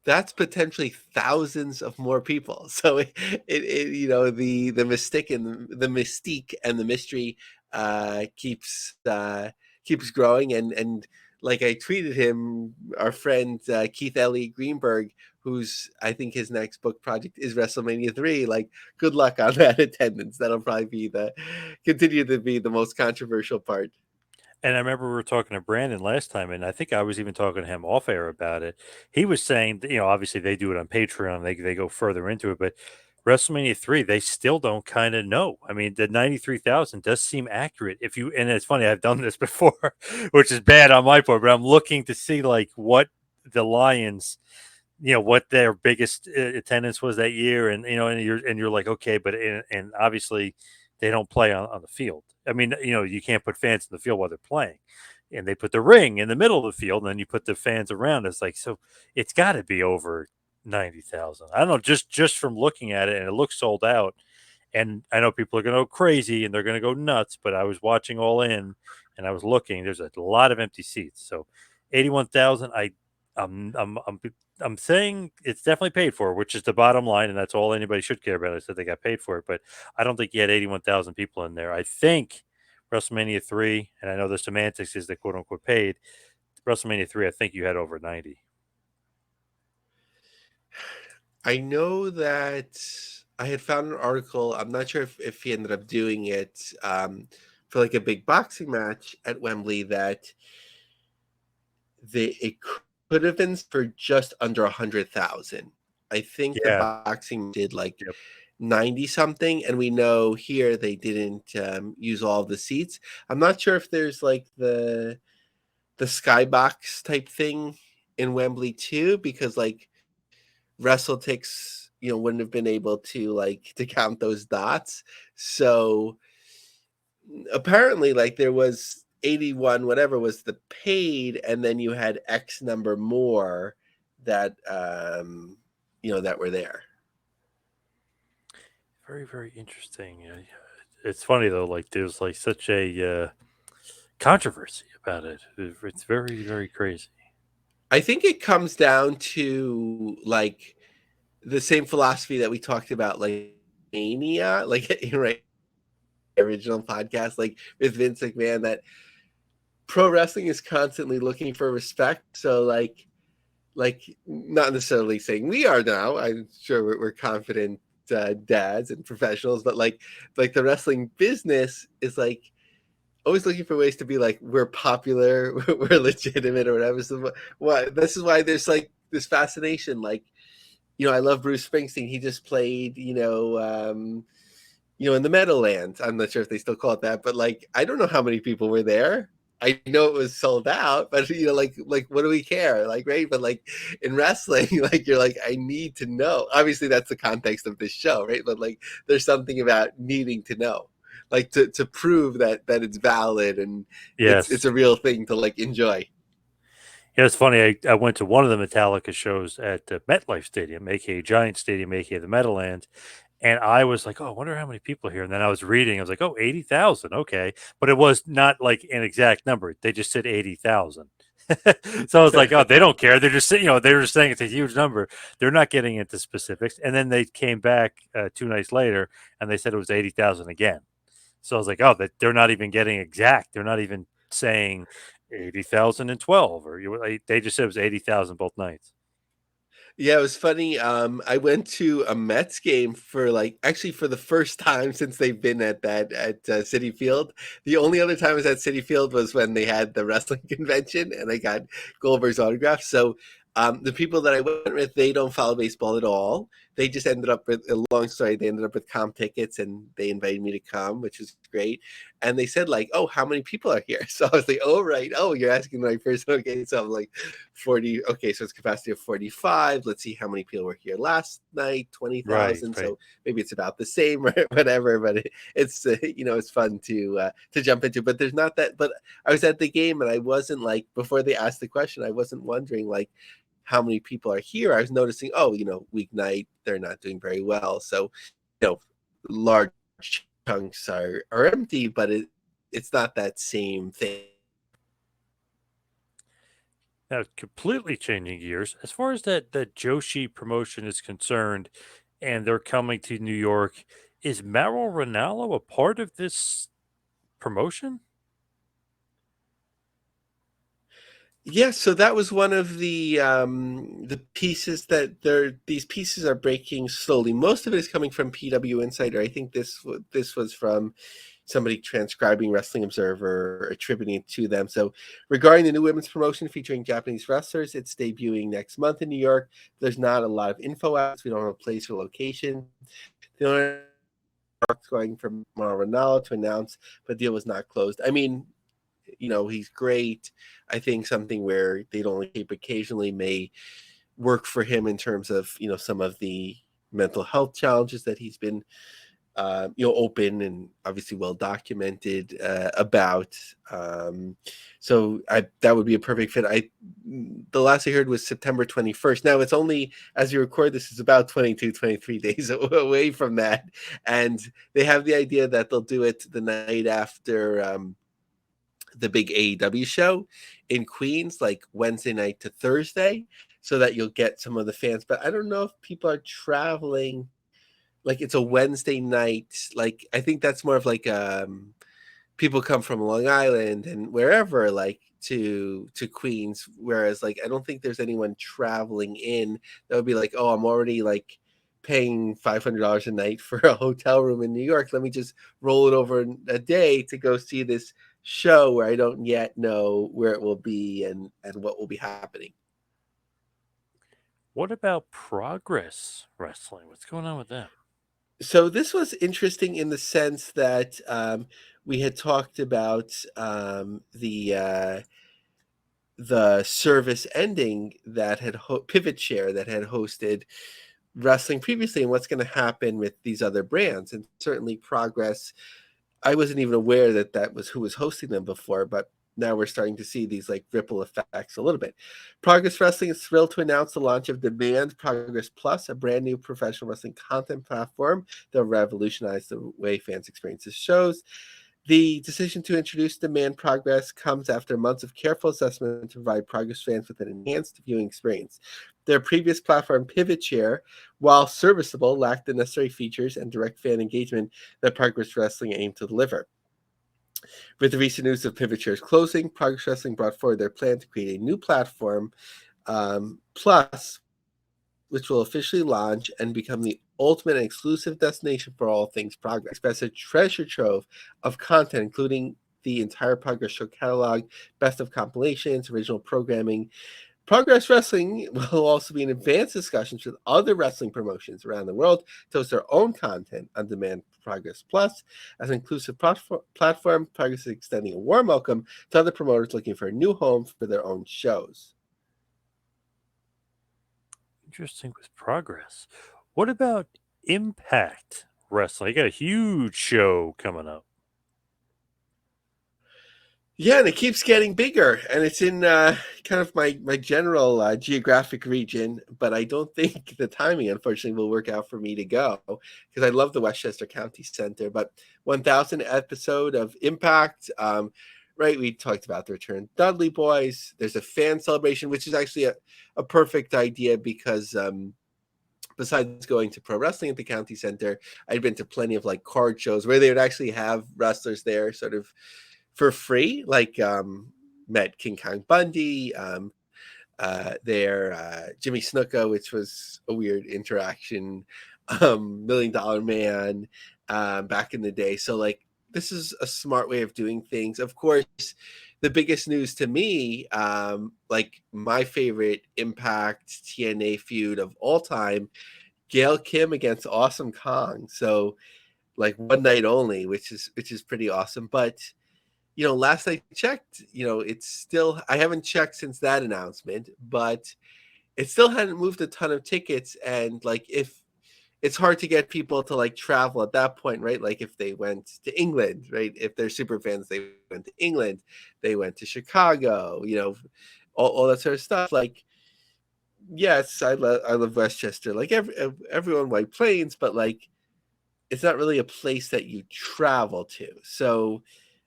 that's potentially thousands of more people. So the mystique and the mystery keeps growing, and like I tweeted him, our friend Keith Elliott Greenberg, who's I think his next book project is WrestleMania 3. Like, good luck on that attendance. That'll probably continue to be the most controversial part. And I remember we were talking to Brandon last time, and I think I was even talking to him off air about it. He was saying, that, obviously they do it on Patreon, they go further into it, but WrestleMania 3, they still don't kind of know. I mean, the 93,000 does seem accurate. And it's funny, I've done this before, which is bad on my part, but I'm looking to see like what the Lions, what their biggest attendance was that year. And, and you're like, okay, but, and obviously they don't play on the field. I mean, you can't put fans in the field while they're playing, and they put the ring in the middle of the field, and then you put the fans around. It's like, so it's got to be over 90,000. I don't know, just from looking at it, and it looks sold out. And I know people are going to go crazy and they're going to go nuts, but I was watching All In, and I was looking. There's a lot of empty seats, so 81,000. I'm saying it's definitely paid for, which is the bottom line, and that's all anybody should care about. I said they got paid for it, but I don't think you had 81,000 people in there. I think WrestleMania 3, and I know the semantics is the quote unquote paid. WrestleMania 3, I think you had over 90. I know that I had found an article. I'm not sure if he ended up doing it for like a big boxing match at Wembley, that it could have been for just under 100,000. I think the Yeah. boxing did like Yep. 90 something, and we know here they didn't use all of the seats. I'm not sure if there's like the skybox type thing in Wembley too, because like WrestleTix, wouldn't have been able to to count those dots. So apparently, like there was 81, whatever was the paid, and then you had X number more that that were there. Very, very interesting. It's funny though, like there's like such a controversy about it. It's very, very crazy. I think it comes down to like the same philosophy that we talked about, like mania, like right, original podcast, like with Vince McMahon, that pro wrestling is constantly looking for respect. So like not necessarily saying we are now. I'm sure we're confident dads and professionals, but like the wrestling business is like always looking for ways to be like we're popular, we're legitimate, or whatever. So what this is why there's like this fascination. Like I love Bruce Springsteen. He just played in the Meadowlands. I'm not sure if they still call it that, but like I don't know how many people were there. I know it was sold out, but like what do we care? Like, right? But like in wrestling, like you're like, I need to know. Obviously, that's the context of this show, right? But like, there's something about needing to know, like to prove that it's valid and it's Yes. a real thing to like enjoy. Yeah, it's funny. I went to one of the Metallica shows at the MetLife Stadium, aka Giant Stadium, aka the Meadowlands, and I was like, "Oh, I wonder how many people are here." And then I was reading, I was like, "Oh, 80,000, okay." But it was not like an exact number. They just said 80,000. So I was like, "Oh, they don't care. They're just saying, they're just saying it's a huge number. They're not getting into specifics." And then they came back 2 nights later and they said it was 80,000 again. So I was like, "Oh, they're not even getting exact. They're not even saying 80,012 or they just said it was 80,000 both nights." Yeah, it was funny. I went to a Mets game for like actually for the first time since they've been at Citi Field. The only other time I was at Citi Field was when they had the wrestling convention, and I got Goldberg's autograph. So the people that I went with, they don't follow baseball at all. They just ended up with a long story. They ended up with comp tickets, and they invited me to come, which was great. And they said like, "Oh, how many people are here?" So I was like, "Oh, right. Oh, you're asking my person." Okay, so I'm like, 40. Okay, so it's capacity of 45. Let's see how many people were here last night. Right, 20,000. right. So maybe it's about the same or whatever. But it's it's fun to jump into. But there's not that. But I was at the game and I wasn't like before they asked the question. I wasn't wondering like how many people are here. I was noticing. Oh, weeknight they're not doing very well. So large chunks are empty. But it's not that same thing. Now, completely changing gears, as far as that Joshi promotion is concerned, and they're coming to New York, is Mauro Ranallo a part of this promotion? Yeah, so that was one of the pieces that these pieces are breaking slowly. Most of it is coming from PW Insider. I think this was from somebody transcribing Wrestling Observer, attributing it to them. So regarding the new women's promotion featuring Japanese wrestlers, it's debuting next month in New York. There's not a lot of info out. We don't have a place or location. The only going from Mauro Ranallo to announce, but deal was not closed. I mean, he's great. I think something where they'd only keep occasionally may work for him in terms of, some of the mental health challenges that he's been, open and obviously well documented about. So that would be a perfect fit. The last I heard was September 21st. Now it's only, as you record this, is about 22, 23 days away from that. And they have the idea that they'll do it the night after, the big AEW show in Queens, like Wednesday night to Thursday, so that you'll get some of the fans. But I don't know if people are traveling. Like it's a Wednesday night. Like I think that's more of like people come from Long Island and wherever, like to Queens. Whereas like I don't think there's anyone traveling in that would be like, oh, I'm already like paying $500 a night for a hotel room in New York. Let me just roll it over a day to go see this show where I don't yet know where it will be and what will be happening. What about Progress Wrestling? What's going on with them? So this was interesting in the sense that we had talked about the service ending that had Pivot Share that had hosted wrestling previously, and what's going to happen with these other brands. And certainly Progress, I wasn't even aware that was who was hosting them before, but now we're starting to see these like ripple effects a little bit. Progress Wrestling is thrilled to announce the launch of Demand Progress Plus, a brand new professional wrestling content platform that will revolutionize the way fans experience the shows. The decision to introduce Demand Progress comes after months of careful assessment to provide Progress fans with an enhanced viewing experience. Their previous platform, Pivot Share, while serviceable, lacked the necessary features and direct fan engagement that Progress Wrestling aimed to deliver. With the recent news of Pivot Share's closing, Progress Wrestling brought forward their plan to create a new platform, Plus, which will officially launch and become the ultimate and exclusive destination for all things Progress. Expects a treasure trove of content, including the entire Progress show catalog, best of compilations, original programming. Progress Wrestling will also be in advanced discussions with other wrestling promotions around the world to host their own content on Demand Progress Plus. As an inclusive platform, Progress is extending a warm welcome to other promoters looking for a new home for their own shows. Interesting with Progress. What about Impact Wrestling? You got a huge show coming up. Yeah, and it keeps getting bigger, and it's in kind of my general geographic region, but I don't think the timing, unfortunately, will work out for me to go because I love the Westchester County Center. But 1,000th episode of Impact, right? We talked about the return of Dudley Boys. There's a fan celebration, which is actually a perfect idea because besides going to pro wrestling at the county center, I'd been to plenty of like card shows where they would actually have wrestlers there sort of for free, like met King Kong Bundy, Jimmy Snuka, which was a weird interaction, $1 Million Man back in the day. So like this is a smart way of doing things. Of course, the biggest news to me, like my favorite Impact TNA feud of all time, Gail Kim against Awesome Kong. So like one night only, which is pretty awesome. But last I checked, it's still, I haven't checked since that announcement, but it still hadn't moved a ton of tickets. And like, if it's hard to get people to like travel at that point, right? Like if they went to England, right? If they're super fans, they went to England, they went to Chicago, all that sort of stuff. Like, yes, I love Westchester, like everyone White Plains, but like, it's not really a place that you travel to. So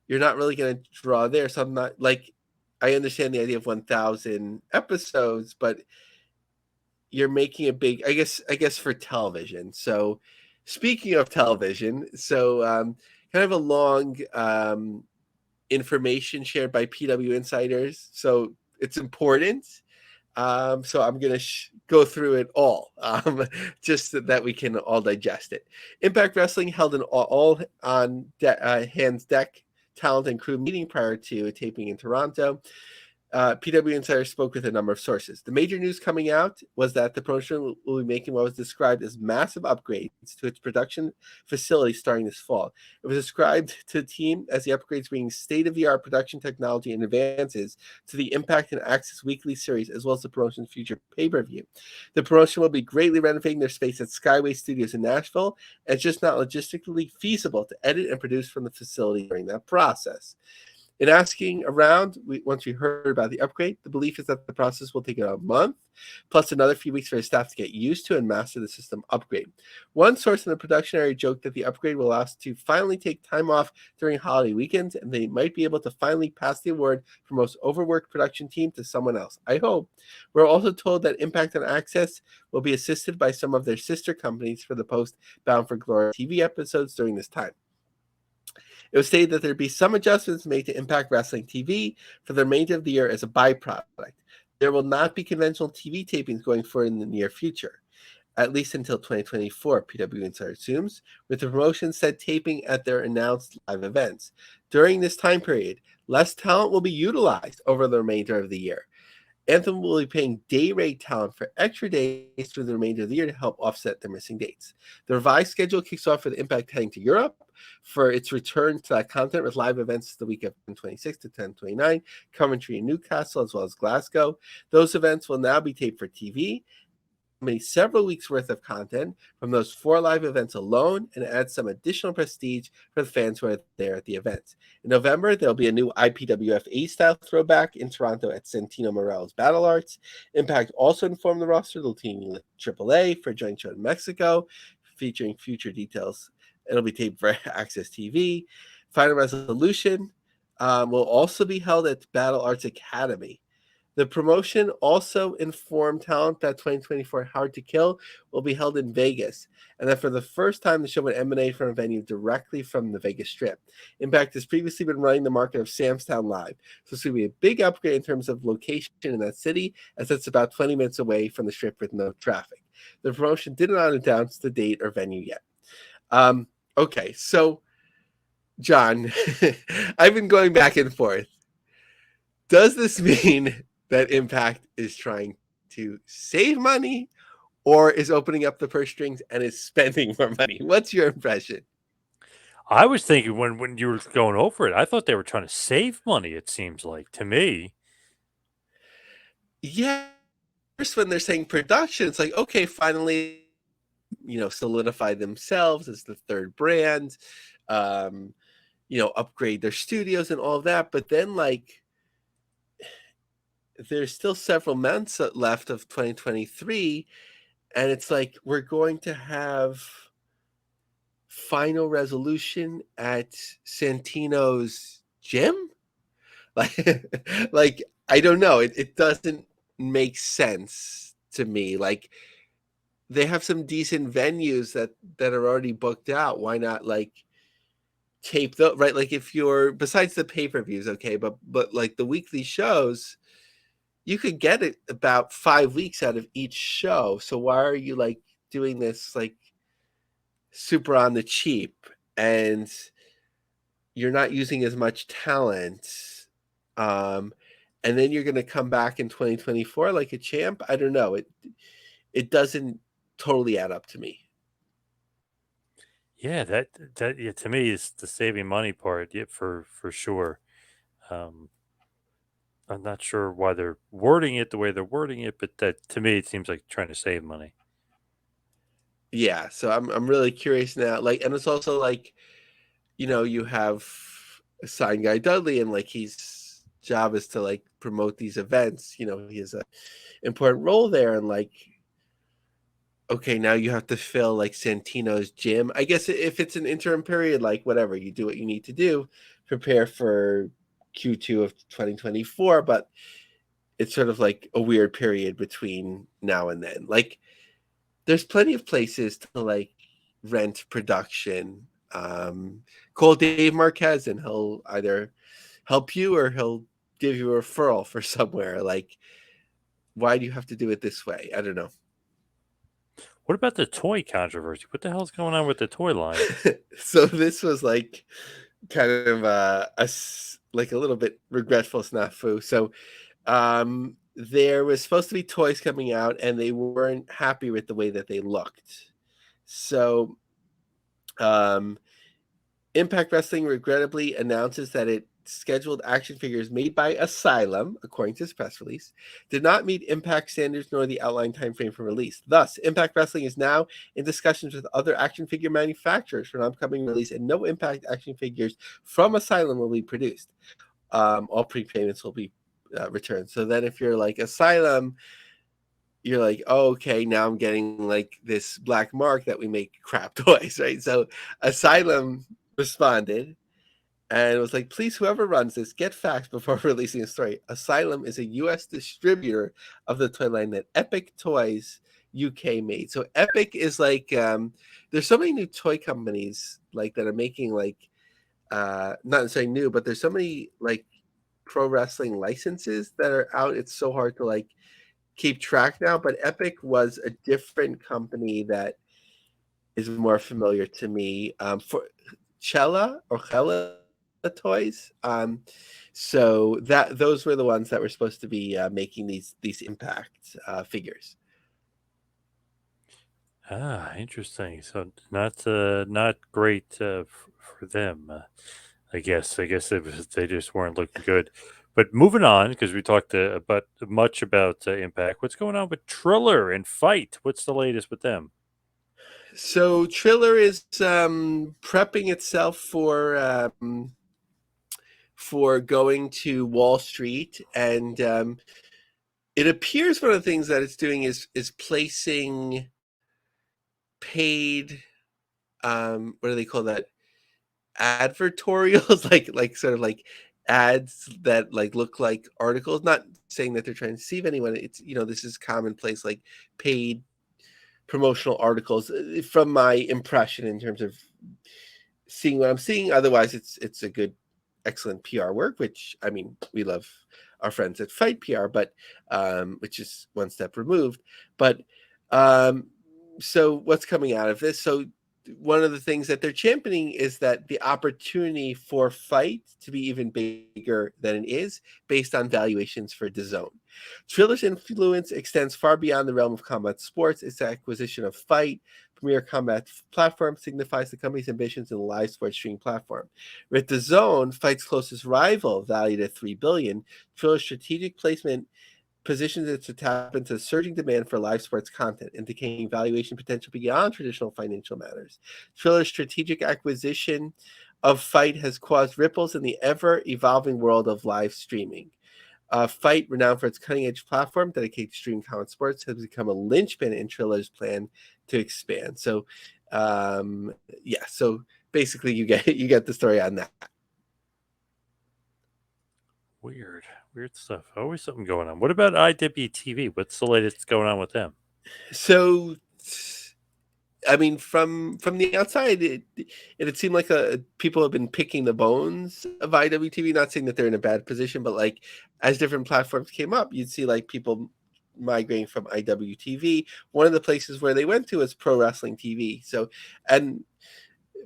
you're not really going to draw there. So I'm not like, I understand the idea of 1,000 episodes, but you're making a big, I guess for television. So speaking of television, so kind of a long information shared by PW insiders. So it's important. So I'm going to go through it all, just so that we can all digest it. Impact Wrestling held an all on hands deck talent and crew meeting prior to taping in Toronto. PW Insider spoke with a number of sources. The major news coming out was that the promotion will be making what was described as massive upgrades to its production facility starting this fall. It was described to the team as the upgrades bringing state-of-the-art production technology and advances to the Impact and Access Weekly series, as well as the promotion's future pay-per-view. The promotion will be greatly renovating their space at Skyway Studios in Nashville, and it's just not logistically feasible to edit and produce from the facility during that process. In asking around, once we heard about the upgrade, the belief is that the process will take about a month, plus another few weeks for the staff to get used to and master the system upgrade. One source in the production area joked that the upgrade will allow us to finally take time off during holiday weekends, and they might be able to finally pass the award for most overworked production team to someone else. I hope. We're also told that Impact and Access will be assisted by some of their sister companies for the post Bound for Glory TV episodes during this time. It was stated that there'd be some adjustments made to Impact Wrestling TV for the remainder of the year as a byproduct. There will not be conventional TV tapings going forward in the near future, at least until 2024, PW Insider assumes, with the promotion set taping at their announced live events. During this time period, less talent will be utilized over the remainder of the year. Anthem will be paying day rate talent for extra days through the remainder of the year to help offset their missing dates. The revised schedule kicks off with Impact heading to Europe for its return to that content with live events the week of 10/26 to 10/29, Coventry and Newcastle, as well as Glasgow. Those events will now be taped for TV, several weeks worth of content from those 4 live events alone, and add some additional prestige for the fans who are there at the events. In November, there'll be a new IPWF A-style throwback in Toronto at Santino Morello's Battle Arts. Impact also informed the roster they'll team AAA for a joint show in Mexico, featuring future details. It'll be taped for Access TV. Final Resolution will also be held at Battle Arts Academy. The promotion also informed talent that 2024 Hard to Kill will be held in Vegas, and that for the first time the show would emanate from a venue directly from the Vegas Strip. Impact has previously been running the market of Sam's Town Live, so it's going to be a big upgrade in terms of location in that city, as it's about 20 minutes away from the Strip with no traffic. The promotion did not announce the date or venue yet. Okay, so John, I've been going back and forth. Does this mean that Impact is trying to save money, or is opening up the purse strings and is spending more money? What's your impression? I was thinking when you were going over it, I thought they were trying to save money, it seems like to me. Yeah, first when they're saying production, it's like, okay, finally, solidify themselves as the third brand, um, upgrade their studios and all of that. But then, like, there's still several months left of 2023, and it's like we're going to have final resolution at Santino's gym. Like, like I don't know. It doesn't make sense to me. Like, they have some decent venues that are already booked out. Why not, like, tape the right? Like, if you're besides the pay-per-views, okay, but like the weekly shows, you could get it about 5 weeks out of each show. So why are you, like, doing this, like, super on the cheap, and you're not using as much talent? Um, and then you're gonna come back in 2024 like a champ? I don't know. It doesn't totally add up to me. Yeah, that yeah, to me is the saving money part, yeah, for sure. Um, I'm not sure why they're wording it the way they're wording it, but that to me it seems like trying to save money. Yeah, so I'm really curious now. Like, and it's also like, you have a sign guy Dudley, and like his job is to, like, promote these events. He has a important role there, and like, okay, now you have to fill, like, Santino's gym. I guess if it's an interim period, like, whatever, you do what you need to do, prepare for Q2 of 2024, but it's sort of like a weird period between now and then. Like, there's plenty of places to, like, rent production. Call Dave Marquez and he'll either help you or he'll give you a referral for somewhere. Like, why do you have to do it this way? I don't know. What about the toy controversy? What the hell's going on with the toy line? So this was like kind of like a little bit regretful snafu. So there was supposed to be toys coming out, and they weren't happy with the way that they looked. So um, Impact Wrestling regrettably announces that it scheduled action figures made by Asylum, according to its press release, did not meet Impact standards nor the outlined timeframe for release. Thus, Impact Wrestling is now in discussions with other action figure manufacturers for an upcoming release, and no Impact action figures from Asylum will be produced. All prepayments will be returned. So then, if you're like Asylum, you're like, oh, okay, now I'm getting, like, this black mark that we make crap toys, right? So Asylum responded and was like, please, whoever runs this, get facts before releasing a story. Asylum is a U.S. distributor of the toy line that Epic Toys UK made. So Epic is like, there's so many new toy companies, like, that are making, like, not necessarily new, but there's so many, like, pro wrestling licenses that are out. It's so hard to, like, keep track now. But Epic was a different company that is more familiar to me, for Chella toys. So that those were the ones that were supposed to be making these Impact figures. Ah, interesting. So not great for them. I guess they just weren't looking good. But moving on, because we talked about much about Impact. What's going on with Triller and Fight? What's the latest with them? So Triller is prepping itself for going to Wall Street, and it appears one of the things that it's doing is placing paid, what do they call that, advertorials, like sort of like ads that, like, look like articles. Not saying that they're trying to deceive anyone. It's, this is commonplace, like, paid promotional articles, from my impression, in terms of seeing what I'm seeing. Otherwise, it's a good, excellent PR work, which, I mean, we love our friends at Fight PR, but which is one step removed. But um, so what's coming out of this? So one of the things that they're championing is that the opportunity for Fight to be even bigger than it is, based on valuations for DAZN. Triller's influence extends far beyond the realm of combat sports. Its acquisition of Fight premier combat platform, signifies the company's ambitions in the live sports streaming platform. With the Zone, FITE's closest rival, valued at $3 billion, Triller's strategic placement positions it to tap into surging demand for live sports content, indicating valuation potential beyond traditional financial matters. Triller's strategic acquisition of FITE has caused ripples in the ever-evolving world of live streaming. FITE, renowned for its cutting-edge platform dedicated to streaming college sports, has become a linchpin in Triller's plan to expand. So, yeah. So basically, you get the story on that. Weird stuff. Always something going on. What about IWTV? What's the latest going on with them? So, I mean, from the outside, it seemed like people have been picking the bones of IWTV. Not saying that they're in a bad position, but like as different platforms came up, you'd see like people migrating from IWTV. One of the places where they went to was Pro Wrestling TV. So, and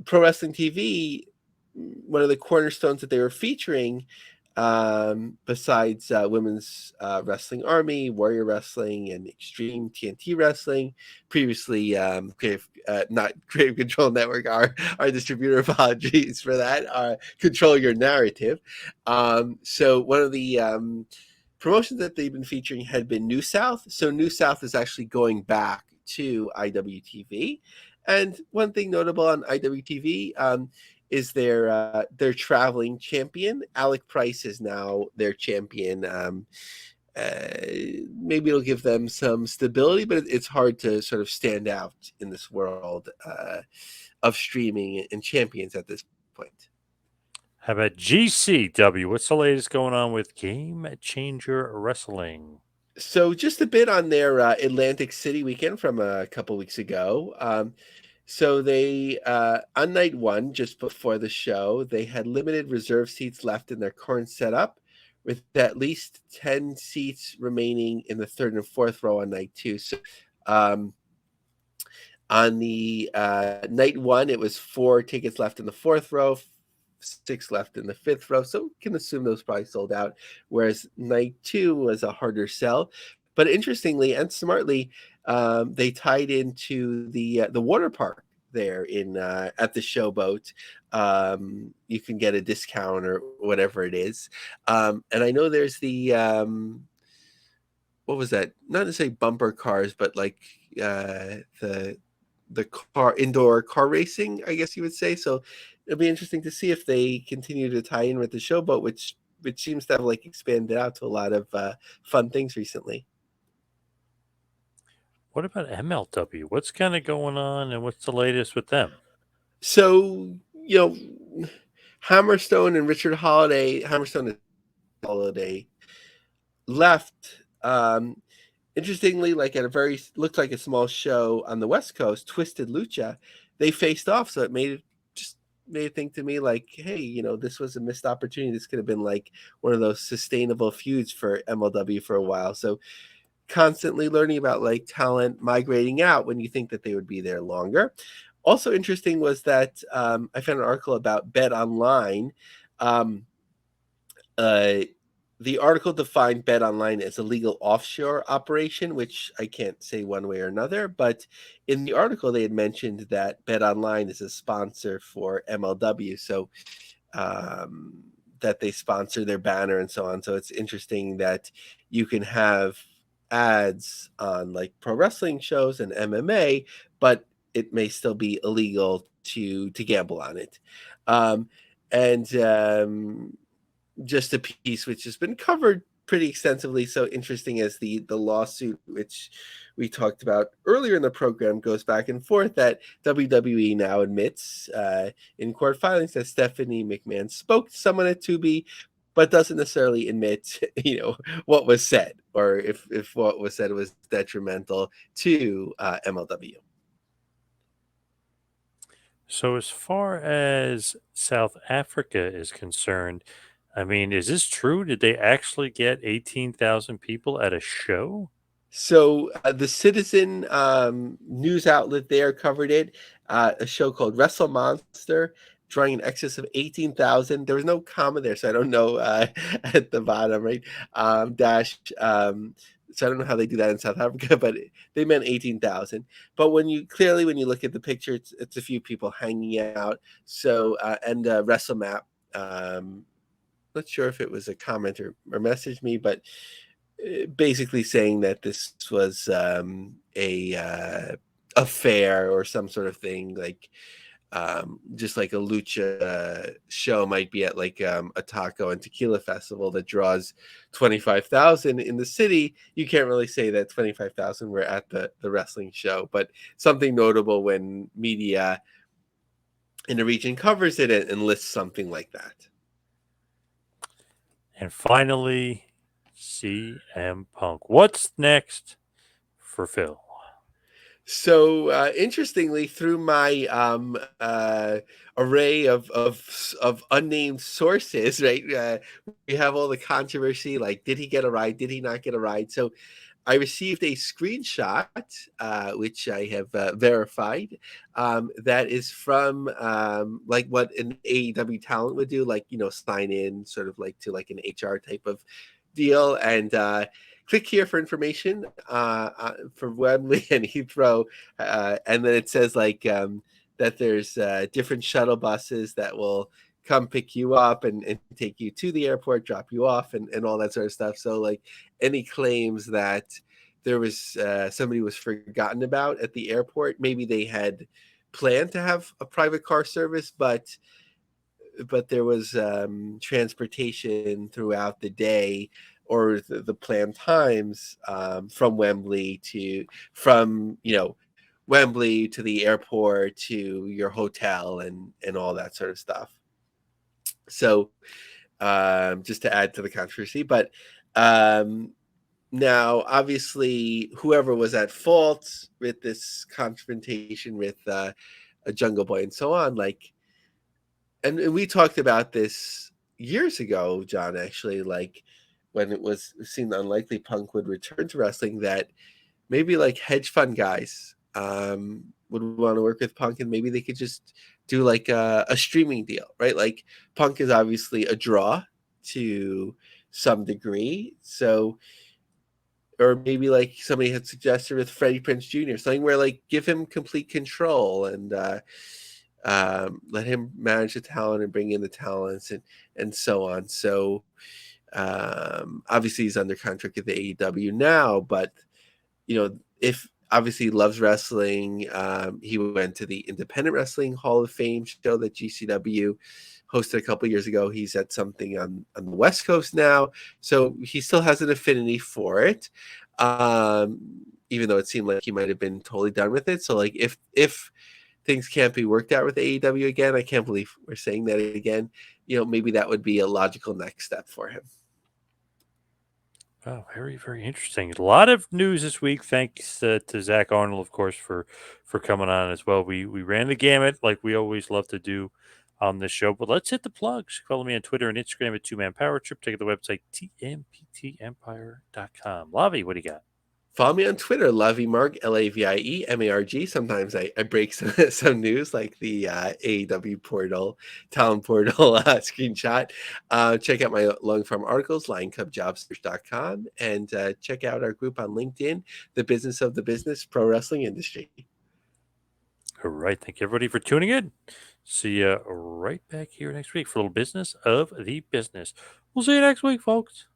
Pro Wrestling TV, one of the cornerstones that they were featuring, besides Women's Wrestling Army, Warrior Wrestling, and Extreme TNT Wrestling, previously not Creative Control Network, our distributor, apologies for that, Control Your Narrative. So one of the promotions that they've been featuring had been New South. So New South is actually going back to IWTV. And one thing notable on IWTV is their traveling champion. Alec Price is now their champion. Maybe it'll give them some stability, but it's hard to sort of stand out in this world of streaming and champions at this point. How about GCW? What's the latest going on with Game Changer Wrestling? So just a bit on their Atlantic City weekend from a couple weeks ago. So they, on night one, just before the show, they had limited reserve seats left in their current setup, with at least 10 seats remaining in the third and fourth row on night two. So on the night one, it was 4 tickets left in the fourth row, 6 left in the fifth row. So can assume those probably sold out. Whereas night two was a harder sell. But interestingly and smartly, they tied into the water park there in at the Showboat. You can get a discount or whatever it is. And I know there's the what was that? Not to say bumper cars, but like the indoor car racing, I guess you would say. So it'll be interesting to see if they continue to tie in with the Showboat, which seems to have like expanded out to a lot of fun things recently. What about MLW? What's kind of going on, and what's the latest with them? So, Hammerstone and Richard Holiday, Hammerstone and Holiday left. Interestingly, like at looked like a small show on the West Coast, Twisted Lucha, they faced off. So it made it think to me like, hey, this was a missed opportunity. This could have been like one of those sustainable feuds for MLW for a while. So constantly learning about like talent migrating out when you think that they would be there longer. Also interesting was that I found an article about Bet Online. The article defined Bet Online as a legal offshore operation, which I can't say one way or another. But in the article, they had mentioned that Bet Online is a sponsor for MLW. So that they sponsor their banner and so on. So it's interesting that you can have ads on like pro wrestling shows and MMA, but it may still be illegal to gamble on it. And just a piece which has been covered pretty extensively. So interesting as the lawsuit, which we talked about earlier in the program, goes back and forth, that WWE now admits in court filings that Stephanie McMahon spoke to someone at Tubi, but doesn't necessarily admit, what was said, or if what was said was detrimental to MLW. So as far as South Africa is concerned, I mean, is this true? Did they actually get 18,000 people at a show? So the Citizen news outlet there covered it. A show called Wrestle Monster, drawing an excess of 18,000. There was no comma there, so I don't know at the bottom, right? Dash So I don't know how they do that in South Africa, but they meant 18,000. But when you look at the picture, it's a few people hanging out. So and WrestleMap, not sure if it was a comment or messaged me, but basically saying that this was a fair or some sort of thing, like just like a lucha show might be at like a taco and tequila festival that draws 25,000 in the city. You can't really say that 25,000 were at the wrestling show, but something notable when media in the region covers it and lists something like that. And finally, CM Punk. What's next for Phil? So interestingly, through my array of unnamed sources, right? We have all the controversy, like did he get a ride? Did he not get a ride? So I received a screenshot, which I have verified, that is from like what an AEW talent would do, like sign in, sort of like to like an HR type of deal, and click here for information for Wembley and Heathrow, and then it says like that there's different shuttle buses that will come pick you up and take you to the airport, drop you off, and all that sort of stuff. So like any claims that there was somebody was forgotten about at the airport, maybe they had planned to have a private car service, but there was transportation throughout the day or the planned times from Wembley to Wembley to the airport to your hotel and all that sort of stuff. So just to add to the controversy, but now obviously whoever was at fault with this confrontation with a Jungle Boy and so on, like, and we talked about this years ago, John, actually, like when it was seemed unlikely Punk would return to wrestling, that maybe like hedge fund guys would want to work with Punk, and maybe they could just do like a streaming deal, right? Like Punk is obviously a draw to some degree, so or maybe like somebody had suggested with Freddie Prinze Jr., something where like give him complete control and let him manage the talent and bring in the talents and so on. So obviously he's under contract at the AEW now, but if obviously he loves wrestling, he went to the Independent Wrestling Hall of Fame show that GCW hosted a couple years ago. He's at something on the West Coast now, so he still has an affinity for it, even though it seemed like he might have been totally done with it. So like if things can't be worked out with AEW again, I can't believe we're saying that again, maybe that would be a logical next step for him. Oh, very, very interesting. A lot of news this week. Thanks to Zach Arnold, of course, for coming on as well. We ran the gamut like we always love to do on this show. But let's hit the plugs. Follow me on Twitter and Instagram at 2Man Power Trip. Take the website tmptempire.com. Lavie, what do you got? Follow me on Twitter, Lavie Marg, LAVIE-MARG. Sometimes I break some news like the AEW portal, talent portal screenshot. Check out my long form articles, lioncubjobsearch.com, and check out our group on LinkedIn, The Business of the Business Pro Wrestling Industry. All right. Thank you, everybody, for tuning in. See you right back here next week for a little business of the business. We'll see you next week, folks.